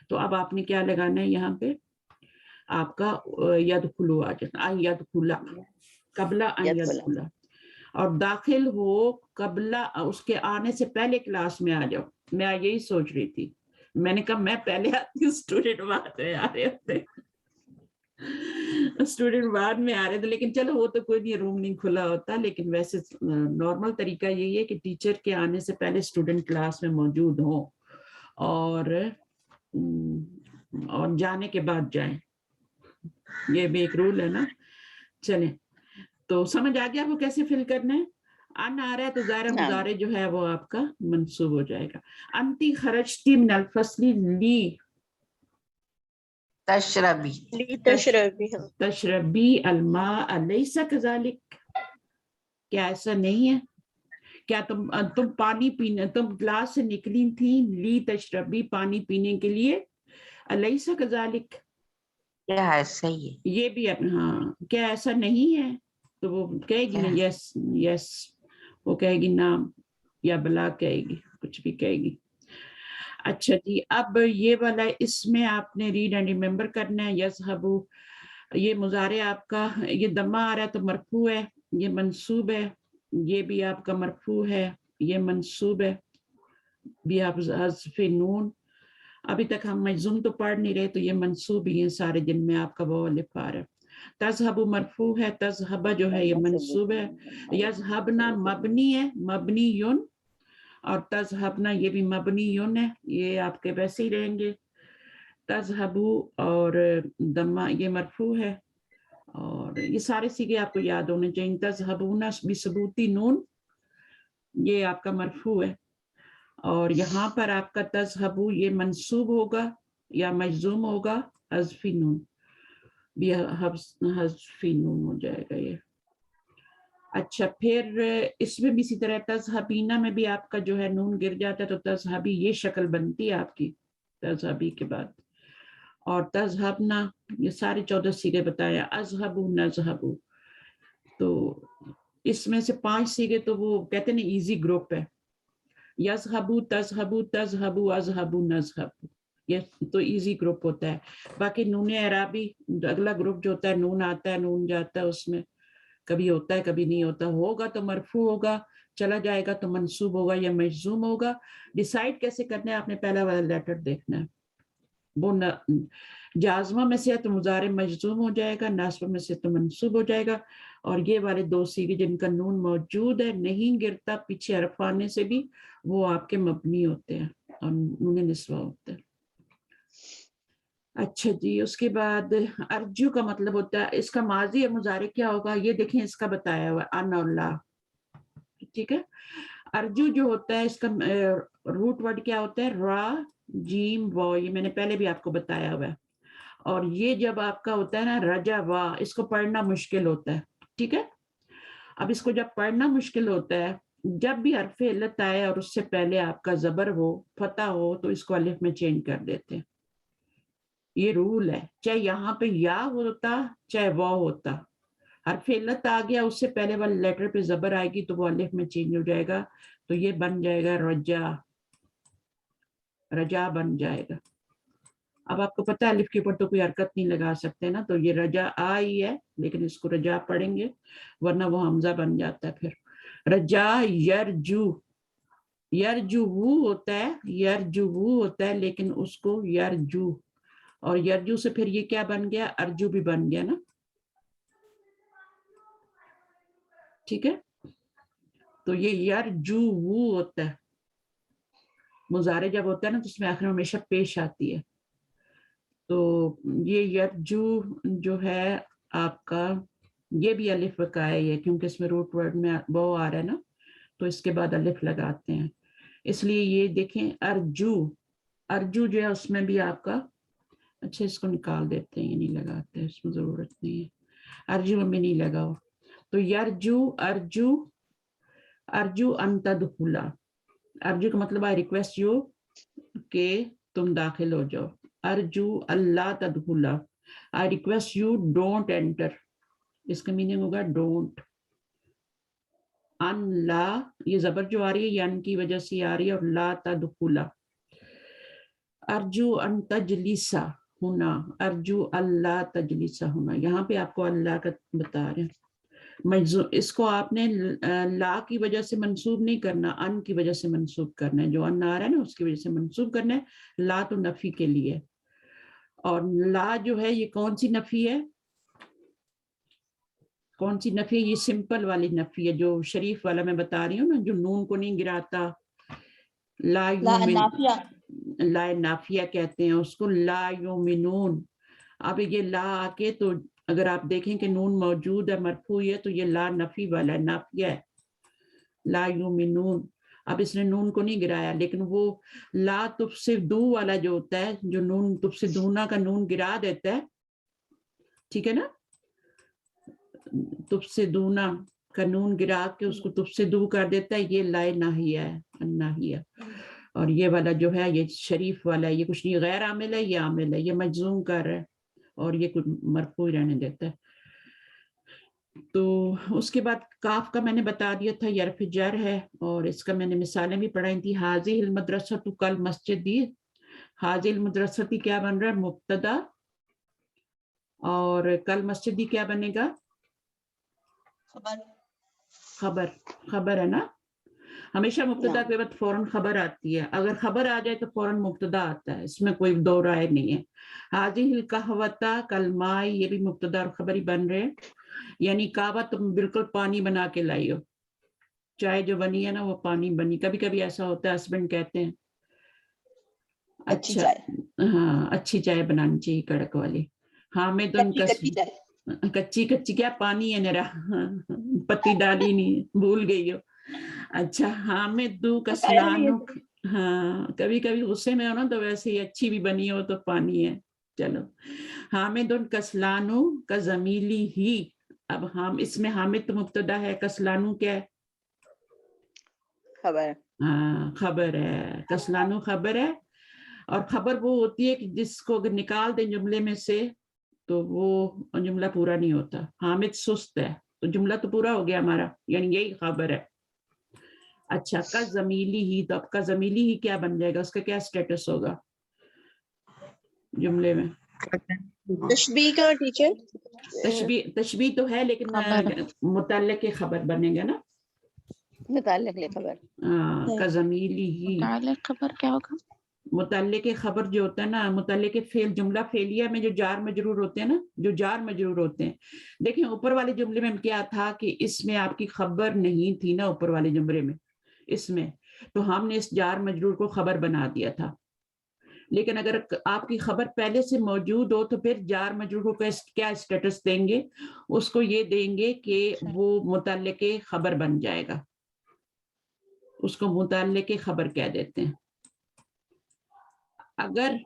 تو اب آپ نے کیا لگانا ہے، یہاں پہ آپ کا یدخلو آ جاتا، ان یدخلا، قبل ان یدخلا. اور داخل ہو قبل، اس کے آنے سے پہلے کلاس میں آ جاؤ. میں یہی سوچ رہی تھی، میں نے کہا میں پہلے آتی ہوں، اسٹوڈنٹ بعد میں آ رہے ہوتے، اسٹوڈنٹ بعد میں آ رہے تھے. لیکن چلو وہ تو کوئی نہیں، روم نہیں کھلا ہوتا. لیکن ویسے نارمل طریقہ یہی ہے کہ ٹیچر کے آنے سے پہلے اسٹوڈنٹ کلاس میں موجود ہوں اور جانے کے بعد جائیں. یہ بھی ایک رول ہے نا. چلیں، تو سمجھ آ گیا وہ کیسے فل کرنا ہے. ان آ رہا ہے تو ظاہر مضارع جو ہے وہ آپ کا منصوب ہو جائے گا. انتی خرجتی من الفصل لی تشربی، تشربی الماء الیس کذالک، کیا ایسا نہیں ہے؟ کیا تم پانی پینے، تم گلاس سے نکلی تھی، لی تشربی، پانی پینے کے لیے، الیس کذالک، کیا ایسا ہی ہے، یہ بھی ہاں، کیا ایسا نہیں ہے؟ تو وہ کہے گی نا یس یس، وہ کہے گی نام، یا بلا کہے گی، کچھ بھی کہے گی. اچھا جی، اب یہ والا اس میں آپ نے ریڈ اینڈ ریممبر کرنا ہے. یذهبو، یہ مضارع آپ کا، یہ دمہ آ رہا ہے تو مرفوع ہے، یہ منصوب ہے، یہ بھی آپ کا مرفوع ہے، یہ منصوب ہے بھی آپ حذف نون. ابھی تک ہم مجزوم تو پڑھ نہیں رہے، تو یہ منصوب ہی ہیں سارے، جن میں آپ کا وہ الف آ رہا ہے. تذهب مرفوع ہے، تذهب جو ہے یہ منصوب ہے. یذهبنا مبنی ہے، مبنی یون، اور تذهبنا یہ بھی مبنی یون ہے، یہ آپ کے ویسے ہی رہیں گے. تذهبو اور دمہ یہ مرفوع ہے. اور یہ سارے سیغے آپ کو یاد ہونے چاہیے. تذهبون بثبوتی نون، یہ آپ کا مرفوع ہے. اور یہاں پر آپ کا تذهبو یہ منصوب ہوگا یا مجزوم ہوگا، حذف نون، بھی حذف نون ہو جائے گا یہ. اچھا، پھر اس میں بھی اسی طرح تذهبینا میں بھی آپ کا جو ہے نون گر جاتا ہے تو تذهبی یہ شکل بنتی ہے آپ کی تذهبی کے بعد. اور تذهبنا یہ سارے 14 سیغے بتایا. اذهبو نذهبو، تو اس میں سے 5 سیغے تو وہ کہتے ہیں ایزی گروپ ہے. یذهبو، تذهبو، تذهبو، اذهبو، نذهبو، یہ تو ایزی گروپ ہوتا ہے. باقی نون اعرابی اگلا گروپ جو ہوتا ہے، نون آتا ہے نون جاتا ہے، اس میں کبھی ہوتا ہے کبھی نہیں ہوتا. ہوگا تو مرفوع ہوگا، چلا جائے گا تو منصوب ہوگا یا مجزوم ہوگا. ڈیسائیڈ کیسے کرنا ہے، آپ نے پہلا والا لیٹر دیکھنا ہے. وہ جازمہ میں سے تو مضارع مجزوم ہو جائے گا، ناصبہ میں سے تو منصوب ہو جائے گا. اور یہ والے 2 سیغے جن کا نون موجود ہے، نہیں گرتا پیچھے حرف آنے سے بھی، وہ آپ کے مبنی ہوتے ہیں اور نون نسوہ ہوتے ہیں. اچھا جی، اس کے بعد ارجو کا مطلب ہوتا ہے، اس کا ماضی اور مضارع کیا ہوگا یہ دیکھیں، اس کا بتایا ہوا ان اور لا. ٹھیک ہے، ارجو جو ہوتا ہے اس کا روٹ ورڈ کیا ہوتا ہے؟ را جیم وا، یہ میں نے پہلے بھی آپ کو بتایا ہوا ہے. اور یہ جب آپ کا ہوتا ہے نا رجا وا، اس کو پڑھنا مشکل ہوتا ہے. ٹھیک ہے، اب اس کو جب پڑھنا مشکل ہوتا ہے، جب بھی حرف علت آئے اور اس سے پہلے آپ کا زبر ہو، فتح ہو، تو اس کو الف میں چینج کر دیتے ہیں. یہ رول ہے، چاہے یہاں پہ یا ہوتا چاہے وا ہوتا، حرف علت آ گیا اس سے پہلے والا لیٹر پہ زبر آئے گی تو وہ الف میں چینج ہو جائے گا، تو یہ بن جائے گا رجا، رجا بن جائے گا. اب آپ کو پتہ ہے الف کے اوپر تو کوئی حرکت نہیں لگا سکتے نا، تو یہ رجا آئی ہے لیکن اس کو رجا پڑھیں گے ورنہ وہ حمزہ بن جاتا ہے. پھر رجا یرجو، یرجو وہ ہوتا ہے، یرجو وہ ہوتا ہے لیکن اس کو یرجو، اور یرجو سے پھر یہ کیا بن گیا؟ ارجو بھی بن گیا نا. ٹھیک ہے، تو یہ یرجو وہ ہوتا ہے. مضارع جب ہوتا ہے نا تو اس میں آخر میں ہمیشہ پیش آتی ہے. تو یہ یرجو جو ہے آپ کا، یہ بھی الف کا ہے یہ، کیونکہ اس میں روٹ ورڈ میں وہ آ رہا ہے نا تو اس کے بعد الف لگاتے ہیں. اس لیے یہ دیکھیں ارجو، ارجو جو ہے اس میں بھی آپ کا، اچھا اس کو نکال دیتے ہیں، یہ نہیں لگاتے اس میں ضرورت نہیں ہے، ارجو میں نہیں لگاؤ. تو یرجو ارجو، ارجو ان تدخلا، ارجو کا مطلب ہے ریکویسٹ یو کہ تم داخل ہو جاؤ. ارجو اللہ تدخلا، I request you don't enter، اس کا میننگ ہوگا ڈونٹ. ان لا، یہ زبر جو آ رہی ہے یہ ان کی وجہ سے آ رہی ہے، اور لا تدخلا. ارجو ان تجلسا ہونا، ارجو اللہ تجلسا ہونا، یہاں پہ آپ کو اللہ کا بتا رہے ہیں. اس کو آپ نے لا کی وجہ سے منسوب نہیں کرنا، ان کی وجہ سے منسوب کرنا ہے. جو ان آ رہا ہے نا اس کی وجہ سے منسوب کرنا ہے. لا تو نفی کے لیے، اور لا جو ہے یہ کون سی نفی ہے؟ کون سی نفی ہے؟ یہ سمپل والی نفی ہے جو شریف والا میں بتا رہی ہوں نا، جو نون کو نہیں گراتا. لا نافیہ، لا نافیہ کہتے ہیں اس کو، لا یومنون. اب یہ لا آ کے تو اگر آپ دیکھیں کہ نون موجود ہے مرفوع ہے تو یہ لا نفی والا ہے، نافیہ ہے. لا یومنون، اب اس نے نون کو نہیں گرایا، لیکن وہ لا تفسدو والا جو ہوتا ہے، جو نون تفسدونا کا نون گرا دیتا ہے، ٹھیک ہے نا، تفسدونا کا نون گرا کے اس کو تفسدو کر دیتا ہے، یہ لا ناہیہ ہے، ناہیہ. اور یہ والا جو ہے یہ شریف والا ہے، یہ کچھ نہیں، غیر عامل ہے، یہ عامل ہے، یہ مجزوم کر رہا ہے اور یہ کچھ مرفوع رہنے دیتا ہے. تو اس کے بعد کاف کا میں نے بتا دیا تھا یہ حرف جر ہے، اور اس کا میں نے مثالیں بھی پڑھائی تھی. حاضی المدرسۃ کل مسجد دی، حاضی المدرستی کیا بن رہا ہے؟ مبتدا، اور کل مسجدی کیا بنے گا؟ خبر، خبر ہے نا، ہمیشہ مبتدا کے بعد فوراً خبر آتی ہے. اگر خبر آ جائے تو فوراً مبتدا آتا ہے، اس میں کوئی دو رائے نہیں ہے. حاضی القہوۃ کالماء، یہ بھی مبتدا اور خبر ہی بن رہے ہیں. یعنی کعبہ تم بالکل پانی بنا کے لائی ہو، چائے جو بنی ہے نا وہ پانی بنی. کبھی کبھی ایسا ہوتا ہے ہسبینڈ کہتے ہیں اچھا ہاں اچھی چائے بنانی چاہیے کڑک والی. حامد کچی کچی کیا پانی ہے میرا، پتی ڈالی نہیں، بھول گئی ہو. اچھا حامد کسلانو، ہاں کبھی کبھی غصے میں ہو نا تو ویسے ہی اچھی بھی بنی ہو تو پانی ہے. چلو حامد کسلانو کا ضمیلی ہی. اب ہم اس میں حامد تو مبتدا ہے، کسلانو کیا ہے؟ خبر. ہاں خبر ہے، کسلانو خبر ہے. اور خبر وہ ہوتی ہے کہ جس کو اگر نکال دیں جملے میں سے تو وہ جملہ پورا نہیں ہوتا. حامد سست ہے تو جملہ تو پورا ہو گیا ہمارا، یعنی یہی خبر ہے. اچھا کا ضمیلی ہی، تو اب کا ضمیلی ہی کیا بن جائے گا؟ اس کا کیا سٹیٹس ہوگا جملے میں؟ تشبیہ کا ٹیچر، تشبیہ تو ہے لیکن متعلق خبر بنے گا نا، متعلق خبر. کا ضمیلی ہی. متعلق خبر کیا ہوگا؟ متعلق خبر جو ہوتا ہے نا، متعلق فعل جملہ فعلیہ میں جو جار مجرور ہوتے ہیں نا، جو جار مجرور ہوتے ہیں. دیکھیں اوپر والے جملے میں کیا تھا کہ اس میں آپ کی خبر نہیں تھی نا، اوپر والے جملے میں اس میں تو ہم نے اس جار مجرور کو خبر بنا دیا تھا. لیکن اگر آپ کی خبر پہلے سے موجود ہو تو پھر جار مجرور کو کیا اسٹیٹس دیں گے؟ اس کو یہ دیں گے کہ وہ متعلق خبر بن جائے گا. اس کو متعلق خبر کہہ دیتے ہیں. اگر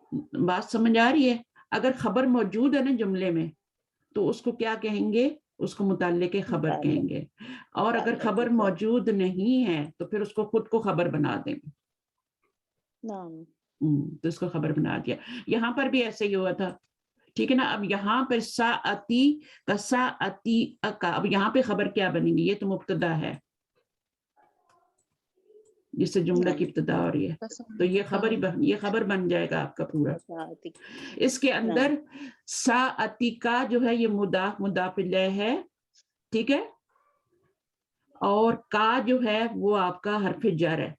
بات سمجھ آ رہی ہے، اگر خبر موجود ہے نا جملے میں تو اس کو کیا کہیں گے؟ اس کو متعلق خبر کہیں گے. اور اگر خبر موجود نہیں ہے تو پھر اس کو خود کو خبر بنا دیں گے. تو اس کو خبر بنا دیا. یہاں پر بھی ایسے ہی ہوا تھا، ٹھیک ہے نا. اب یہاں پر ساعتی کا ساعتی کا، اب یہاں پہ خبر کیا بنے گی؟ یہ تو مبتدا ہے جس سے جملہ کی ابتدا ہو رہی ہے، تو یہ خبر بن جائے گا آپ کا پورا. اس کے اندر ساعتی کا جو ہے یہ مضاف الیہ ہے، ٹھیک ہے، اور کا جو ہے وہ آپ کا حرف جر ہے.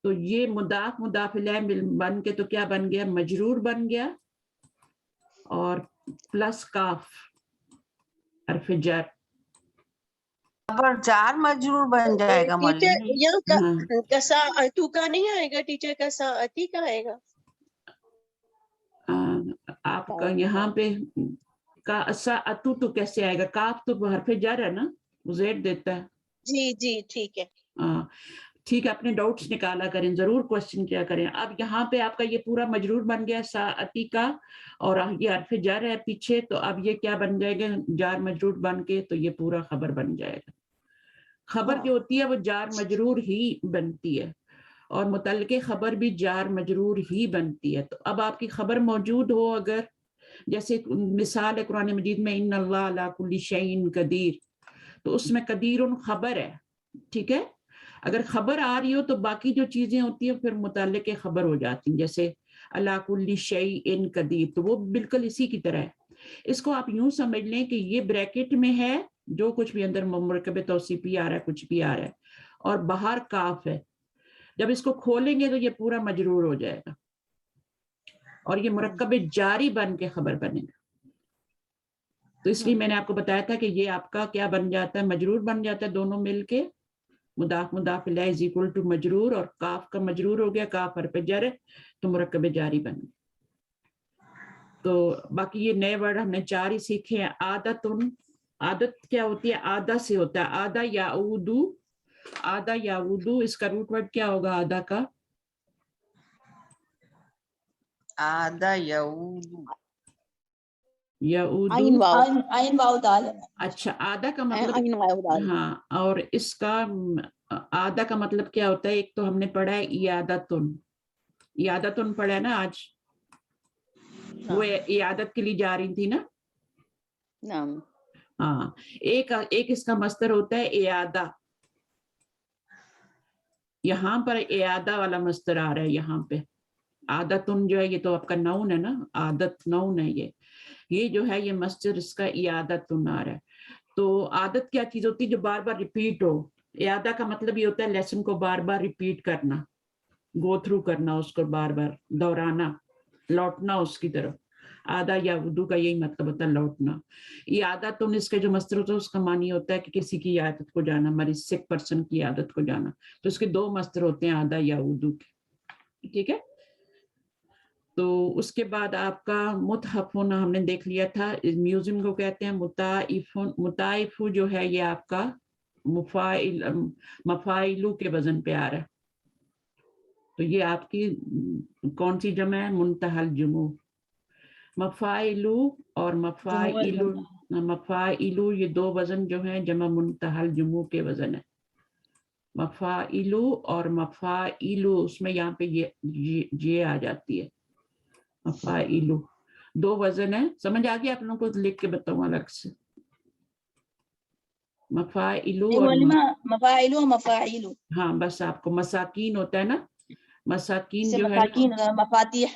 تو یہ مضاف الیہ بن کے تو کیا بن گیا؟ مجرور بن گیا، اور پلس کاف حرف جر. جار مجرور بن جائے گا ٹیچر کساعتو کا نہیں آئے گا، ٹیچر کساعتی کا آئے گا. آپ کا یہاں پہ کا ساعتو تو کیسے آئے گا؟ کاف تو حرف جر ہے نا، وہ زیڈ دیتا ہے. جی جی ٹھیک ہے. ٹھیک ہے، اپنے ڈاؤٹس نکالا کریں، ضرور کوشچن کیا کریں. اب یہاں پہ آپ کا یہ پورا مجرور بن گیا ساعتی کا، اور یہ حرف جر ہے پیچھے، تو اب یہ کیا بن جائے گا؟ جار مجرور بن کے تو یہ پورا خبر بن جائے گا. خبر جو ہوتی ہے وہ جار مجرور ہی بنتی ہے، اور متعلق خبر بھی جار مجرور ہی بنتی ہے. تو اب آپ کی خبر موجود ہو، اگر جیسے مثال ہے قرآن مجید میں ان اللہ علی کل شیء قدیر، تو اس میں قدیر خبر ہے، ٹھیک ہے. اگر خبر آ رہی ہو تو باقی جو چیزیں ہوتی ہیں پھر متعلق خبر ہو جاتی ہیں، جیسے علی کل شیء قدیر، تو وہ بالکل اسی کی طرح ہے. اس کو آپ یوں سمجھ لیں کہ یہ بریکٹ میں ہے، جو کچھ بھی اندر مرکب توصیفی آ رہا ہے، کچھ بھی آ رہا ہے، اور باہر کاف ہے. جب اس کو کھولیں گے تو یہ پورا مجرور ہو جائے گا، اور یہ مرکب جاری بن کے خبر بنے گا. تو اس لیے میں نے آپ کو بتایا تھا کہ یہ آپ کا کیا بن جاتا ہے؟ مجرور بن جاتا ہے، دونوں مل کے مضاف الیہ از اکول ٹو مجرور، اور کاف کا مجرور ہو گیا، کاف حرف جر ہے تو مرکب جاری بن گیا. تو باقی یہ نئے ورڈ ہم نے 4 ہی سیکھے ہیں. عادت کیا ہوتی ہے؟ آدھا سے ہوتا ہے، آدھا یعودو. آدھا یعودو، اس کا روٹ ورڈ کیا ہوگا آدھا کا؟ آدھا یعودو. عین واو دال. اچھا، آدھا کا مطلب، ہاں، اور اس کا آدھا کا مطلب کیا ہوتا ہے؟ ایک تو ہم نے پڑھا ہے عیادتن پڑھا ہے نا آج، وہ عیادت کے لیے جا رہی تھی نا. ہاں، ایک اس کا مصدر ہوتا ہے اعادہ. یہاں پر اعادہ والا مصدر آ رہا ہے یہاں پہ. عادتن جو ہے یہ تو آپ کا نون ہے نا، عادت نون ہے. یہ جو ہے یہ مصدر اس کا اعادتن آ رہا ہے. تو عادت کیا چیز ہوتی ہے؟ جو بار بار ریپیٹ ہو. اعادہ کا مطلب یہ ہوتا ہے لیسن کو بار بار ریپیٹ کرنا، گو تھرو کرنا، اس کو بار بار دہرانا، لوٹنا اس کی طرف. آدھا یا اردو کا یہی مطلب ہوتا ہے، لوٹنا. عیادتن اس کے جو مصدر ہوتا ہے اس کا معنی ہوتا ہے کہ کسی کی عیادت کو جانا، ہماری سک پرسن کی عیادت کو جانا. تو اس کے 2 مصدر ہوتے ہیں آدھا یا اردو کے، ٹھیک ہے. تو اس کے بعد آپ کا متحفن ہم نے دیکھ لیا تھا، میوزیم کو کہتے ہیں متائفن. متائف جو ہے یہ آپ کا مفاعلو کے وزن پہ آ رہا ہے. تو یہ آپ کی کون سی جمع ہے؟ منتہی الجموع. مفاعلو اور مفاعلو یہ 2 وزن جو ہیں جمع منتہی الجموع کے وزن ہے. مفاعلو اور مفاعلو، اس میں یہاں پہ یہ آ جاتی ہے. مفاعلو 2 وزن ہے. سمجھ آ گیا؟ آپ لوگوں کو لکھ کے بتاؤں الگ سے. مفاعلو اور مفاعلو. ہاں، بس آپ کو مساکین ہوتا ہے نا، مساکین جو ہے مفاتیح.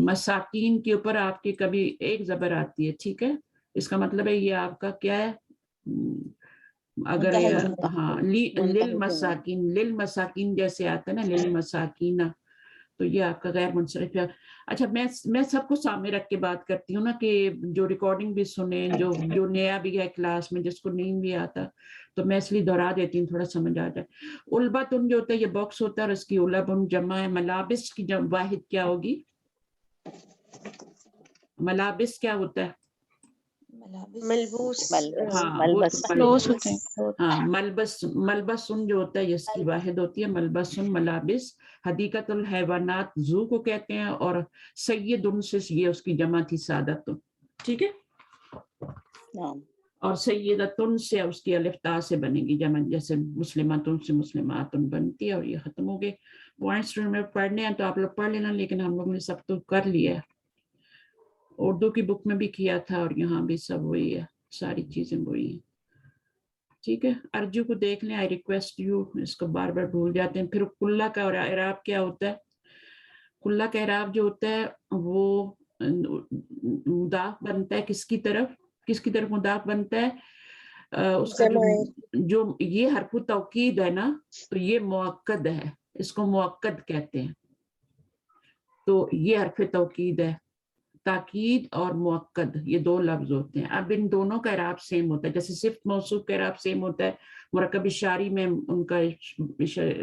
مساکین کے اوپر آپ کی کبھی ایک زبر آتی ہے، ٹھیک ہے. اس کا مطلب ہے یہ آپ کا کیا ہے؟ اگر ہاں للمساکین جیسے آتا ہے نا، للمساکین، تو یہ آپ کا غیر منصرف ہے. اچھا، میں سب کو سامنے رکھ کے بات کرتی ہوں نا، کہ جو ریکارڈنگ بھی سنیں، جو نیا بھی ہے کلاس میں، جس کو نہیں بھی آتا، تو میں اس لیے دہرا دیتی ہوں تھوڑا سمجھ آ جائے. البتن جو ہوتا ہے یہ باکس ہوتا ہے، اور اس کی البن جمع ہے. ملابس کی واحد کیا ہوگی؟ ملابس کیا ہوتا ہے؟ ملبوس ہاں وہ ملبس ملبوس ہوتے ہیں. ہاں ملبسن جو ہوتا ہے اس کی واحد ہوتی ہے ملبسن ملابس. حدیقت الحیوانات زو کو کہتے ہیں اور سیدن سے یہ اس کی جمع تھی سعادتن. ٹھیک ہے. نعم اور سیدتن سے اس کی الف تا سے بنے گی جمع, جیسے مسلماتن سے مسلماتن بنتی ہے. اور یہ ختم ہو گئے پوائنٹس میں پڑھنے ہیں تو آپ لوگ پڑھ لینا, لیکن ہم لوگ نے سب تو کر لیا ہے. اردو کی بک میں بھی کیا تھا اور یہاں بھی سب وہی ہے, ساری چیزیں وہی ہیں. ٹھیک ہے. ارجو کو دیکھ لیں, آئی ریکویسٹ یو, اس کو بار بار بھول جاتے ہیں. پھر کلّا کا اور اعراب کیا ہوتا ہے؟ کلّا کا اعراب جو ہوتا ہے وہ مضاف بنتا ہے کس کی طرف مضاف بنتا ہے؟ اس کا جو یہ حرف توکید ہے نا, تو یہ مؤکد ہے, اس کو مؤکد کہتے ہیں. تو یہ حرف توکید ہے. تاکید اور مؤکد یہ دو لفظ ہوتے ہیں. اب ان دونوں کا اعراب سیم ہوتا ہے, جیسے صفت موصوف کا اعراب سیم ہوتا ہے, مرکب اشاری میں ان کا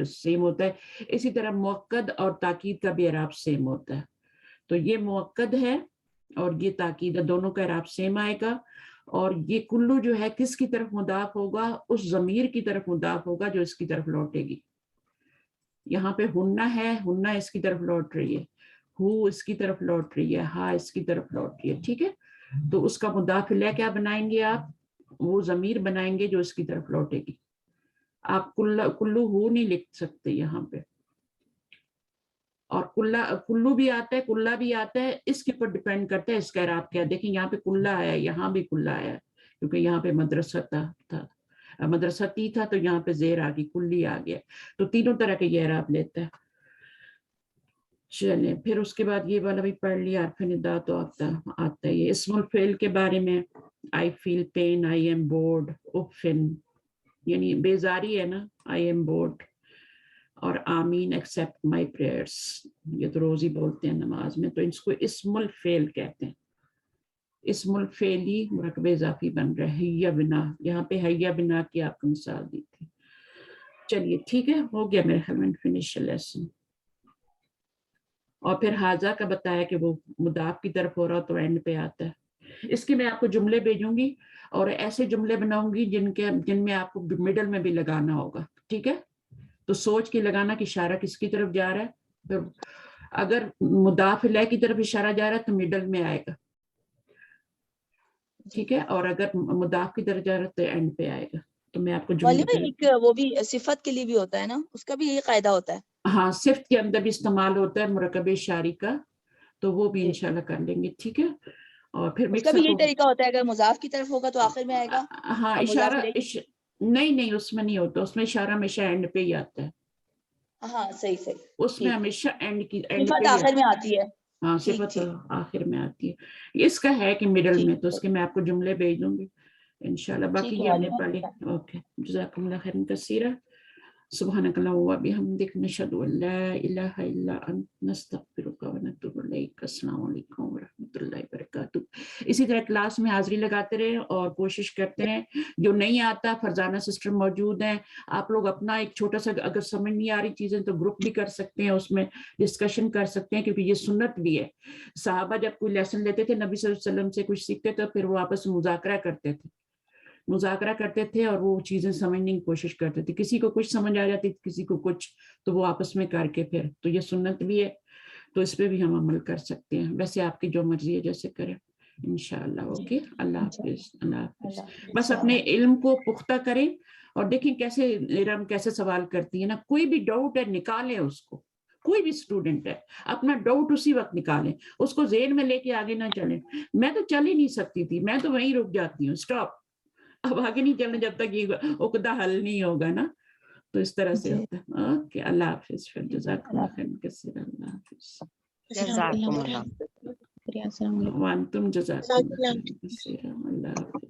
سیم ہوتا ہے, اسی طرح مؤکد اور تاکید کا بھی اعراب سیم ہوتا ہے. تو یہ مؤکد ہے اور یہ تاکید ہے, دونوں کا اعراب سیم آئے گا. اور یہ کلو جو ہے کس کی طرف مضاف ہوگا؟ اس ضمیر کی طرف مضاف ہوگا جو اس کی طرف لوٹے گی. یہاں پہ ہنہ ہے, ہنہ اس کی طرف لوٹ رہی ہے, ہو اس کی طرف لوٹ رہی ہے, ہاں اس کی طرف لوٹ رہی ہے. ٹھیک ہے. تو اس کا مضاف الیہ کیا بنائیں گے آپ؟ وہ ضمیر بنائیں گے جو اس کی طرف لوٹے گی. آپ کلو ہو نہیں لکھ سکتے یہاں پہ. اور کلو بھی آتا ہے, کلّا بھی آتا ہے, اس کے اوپر ڈیپینڈ کرتا ہے اس کا اعراب کیا. دیکھیں یہاں پہ کلّا آیا, یہاں بھی کلّا آیا, کیونکہ یہاں پہ مدرسہ تھا, مدرستی تھا, تو یہاں پہ زیر آ گئی, کلی آ گیا. تو تینوں طرح کے یہ اعراب لیتا ہے. چلیں پھر اس کے بعد یہ والا بھی پڑھ لیا, حرف ندا تو آتا ہے. یہ اسم الفعل کے بارے میں, I feel pain, I am bored, اوفن یعنی بیزاری ہے نا, آئی ایم بورڈ. اور آمین ایکسپٹ مائی پریئرس, یہ تو روز ہی بولتے ہیں نماز میں, تو اس کو اسم الفعل کہتے ہیں. اسم الفعلی مرکب اضافی بن رہا ہے. حیا بنا, یہاں پہ حیا بنا کی آپ کو مثال دی تھی. چلیے ٹھیک ہے, ہو گیا میرے خیال میں فنش لیسن. اور پھر حاضہ کا بتایا کہ وہ مضاف کی طرف ہو رہا تو اینڈ پہ آتا ہے. اس کے میں آپ کو جملے بھیجوں گی اور ایسے جملے بناؤں گی جن میں آپ کو مڈل میں بھی لگانا ہوگا. ٹھیک ہے. تو سوچ کے لگانا کہ اشارہ کس کی طرف جا رہا ہے. پھر اگر مضاف الیہ کی طرف اشارہ جا رہا ہے تو مڈل میں آئے گا. ٹھیک ہے. اور اگر مضاف کی طرف جا رہا ہے تو اینڈ پہ آئے گا. تو میں آپ کو جملے وہ بھی صفت کے لیے بھی ہوتا ہے نا, اس کا بھی یہی قاعدہ ہوتا ہے. ہاں, صفت کے اندر بھی استعمال ہوتا ہے مرکب اشاری کا, تو وہ بھی انشاءاللہ کر لیں گے. ٹھیک ہے. اور پھر اس کا بھی یہی طریقہ ہوتا ہے, اگر مضاف کی طرف ہوگا تو آخر میں آئے گا. ہاں, اشارہ نہیں اس میں نہیں ہوتا, اس میں اشارہ ہمیشہ اینڈ پہ ہی آتا ہے. ہاں صحیح. اس میں ہمیشہ اینڈ صفت آخر میں آتی ہے. ہاں, صفت آخر میں آتی ہے. اس کا ہے کہ مڈل میں, تو اس کے میں آپ کو جملے بھیج دوں گی انشاءاللہ. باقی یہ ہم نے پڑھی. اوکے, جزاکم اللہ خیرا کثیرا. سبحانک اللہم و بحمدک, نشہد ان لا الہ الا انت, نستغفرک و نتوب الیک. السلام علیکم و رحمۃ اللہ وبرکاتہ. اسی طرح کلاس میں حاضری لگاتے رہیں اور کوشش کرتے رہیں. جو نہیں آتا, فرزانہ سسٹر موجود ہیں, آپ لوگ اپنا ایک چھوٹا سا, اگر سمجھ نہیں آ رہی چیزیں تو گروپ بھی کر سکتے ہیں, اس میں ڈسکشن کر سکتے ہیں, کیونکہ یہ سنت بھی ہے. صحابہ جب کوئی لیسن لیتے تھے نبی صلی اللہ علیہ وسلم سے کچھ سیکھتے تو پھر وہ آپس میں مذاکرہ کرتے تھے اور وہ چیزیں سمجھنے کی کوشش کرتے تھے. کسی کو کچھ سمجھ آ جاتی, کسی کو کچھ, تو وہ آپس میں کر کے پھر, تو یہ سنت بھی ہے, تو اس پہ بھی ہم عمل کر سکتے ہیں. ویسے آپ کی جو مرضی ہے جیسے کریں انشاءاللہ. اوکے, اللہ حافظ. اللہ حافظ. بس اپنے علم کو پختہ کریں اور دیکھیں کیسے ارم کیسے سوال کرتی ہے نا. کوئی بھی ڈاؤٹ ہے نکالیں اس کو, کوئی بھی اسٹوڈنٹ ہے اپنا ڈاؤٹ اسی وقت نکالیں, اس کو ذہن میں لے کے آگے نہ چلیں. میں تو چل ہی نہیں سکتی تھی, میں تو وہیں رک جاتی ہوں, اسٹاپ, اب آگے نہیں چلنا جب تک یہ عقدہ حل نہیں ہوگا نا. تو اس طرح سے ہوتا ہے. اوکے, اللہ حافظ. پھر جزاکم اللہ خیر کثیرا. اللہ حافظ. جزاکم اللہ. وانتم جزاکم اللہ خیر کثیرا. اللہ حافظ.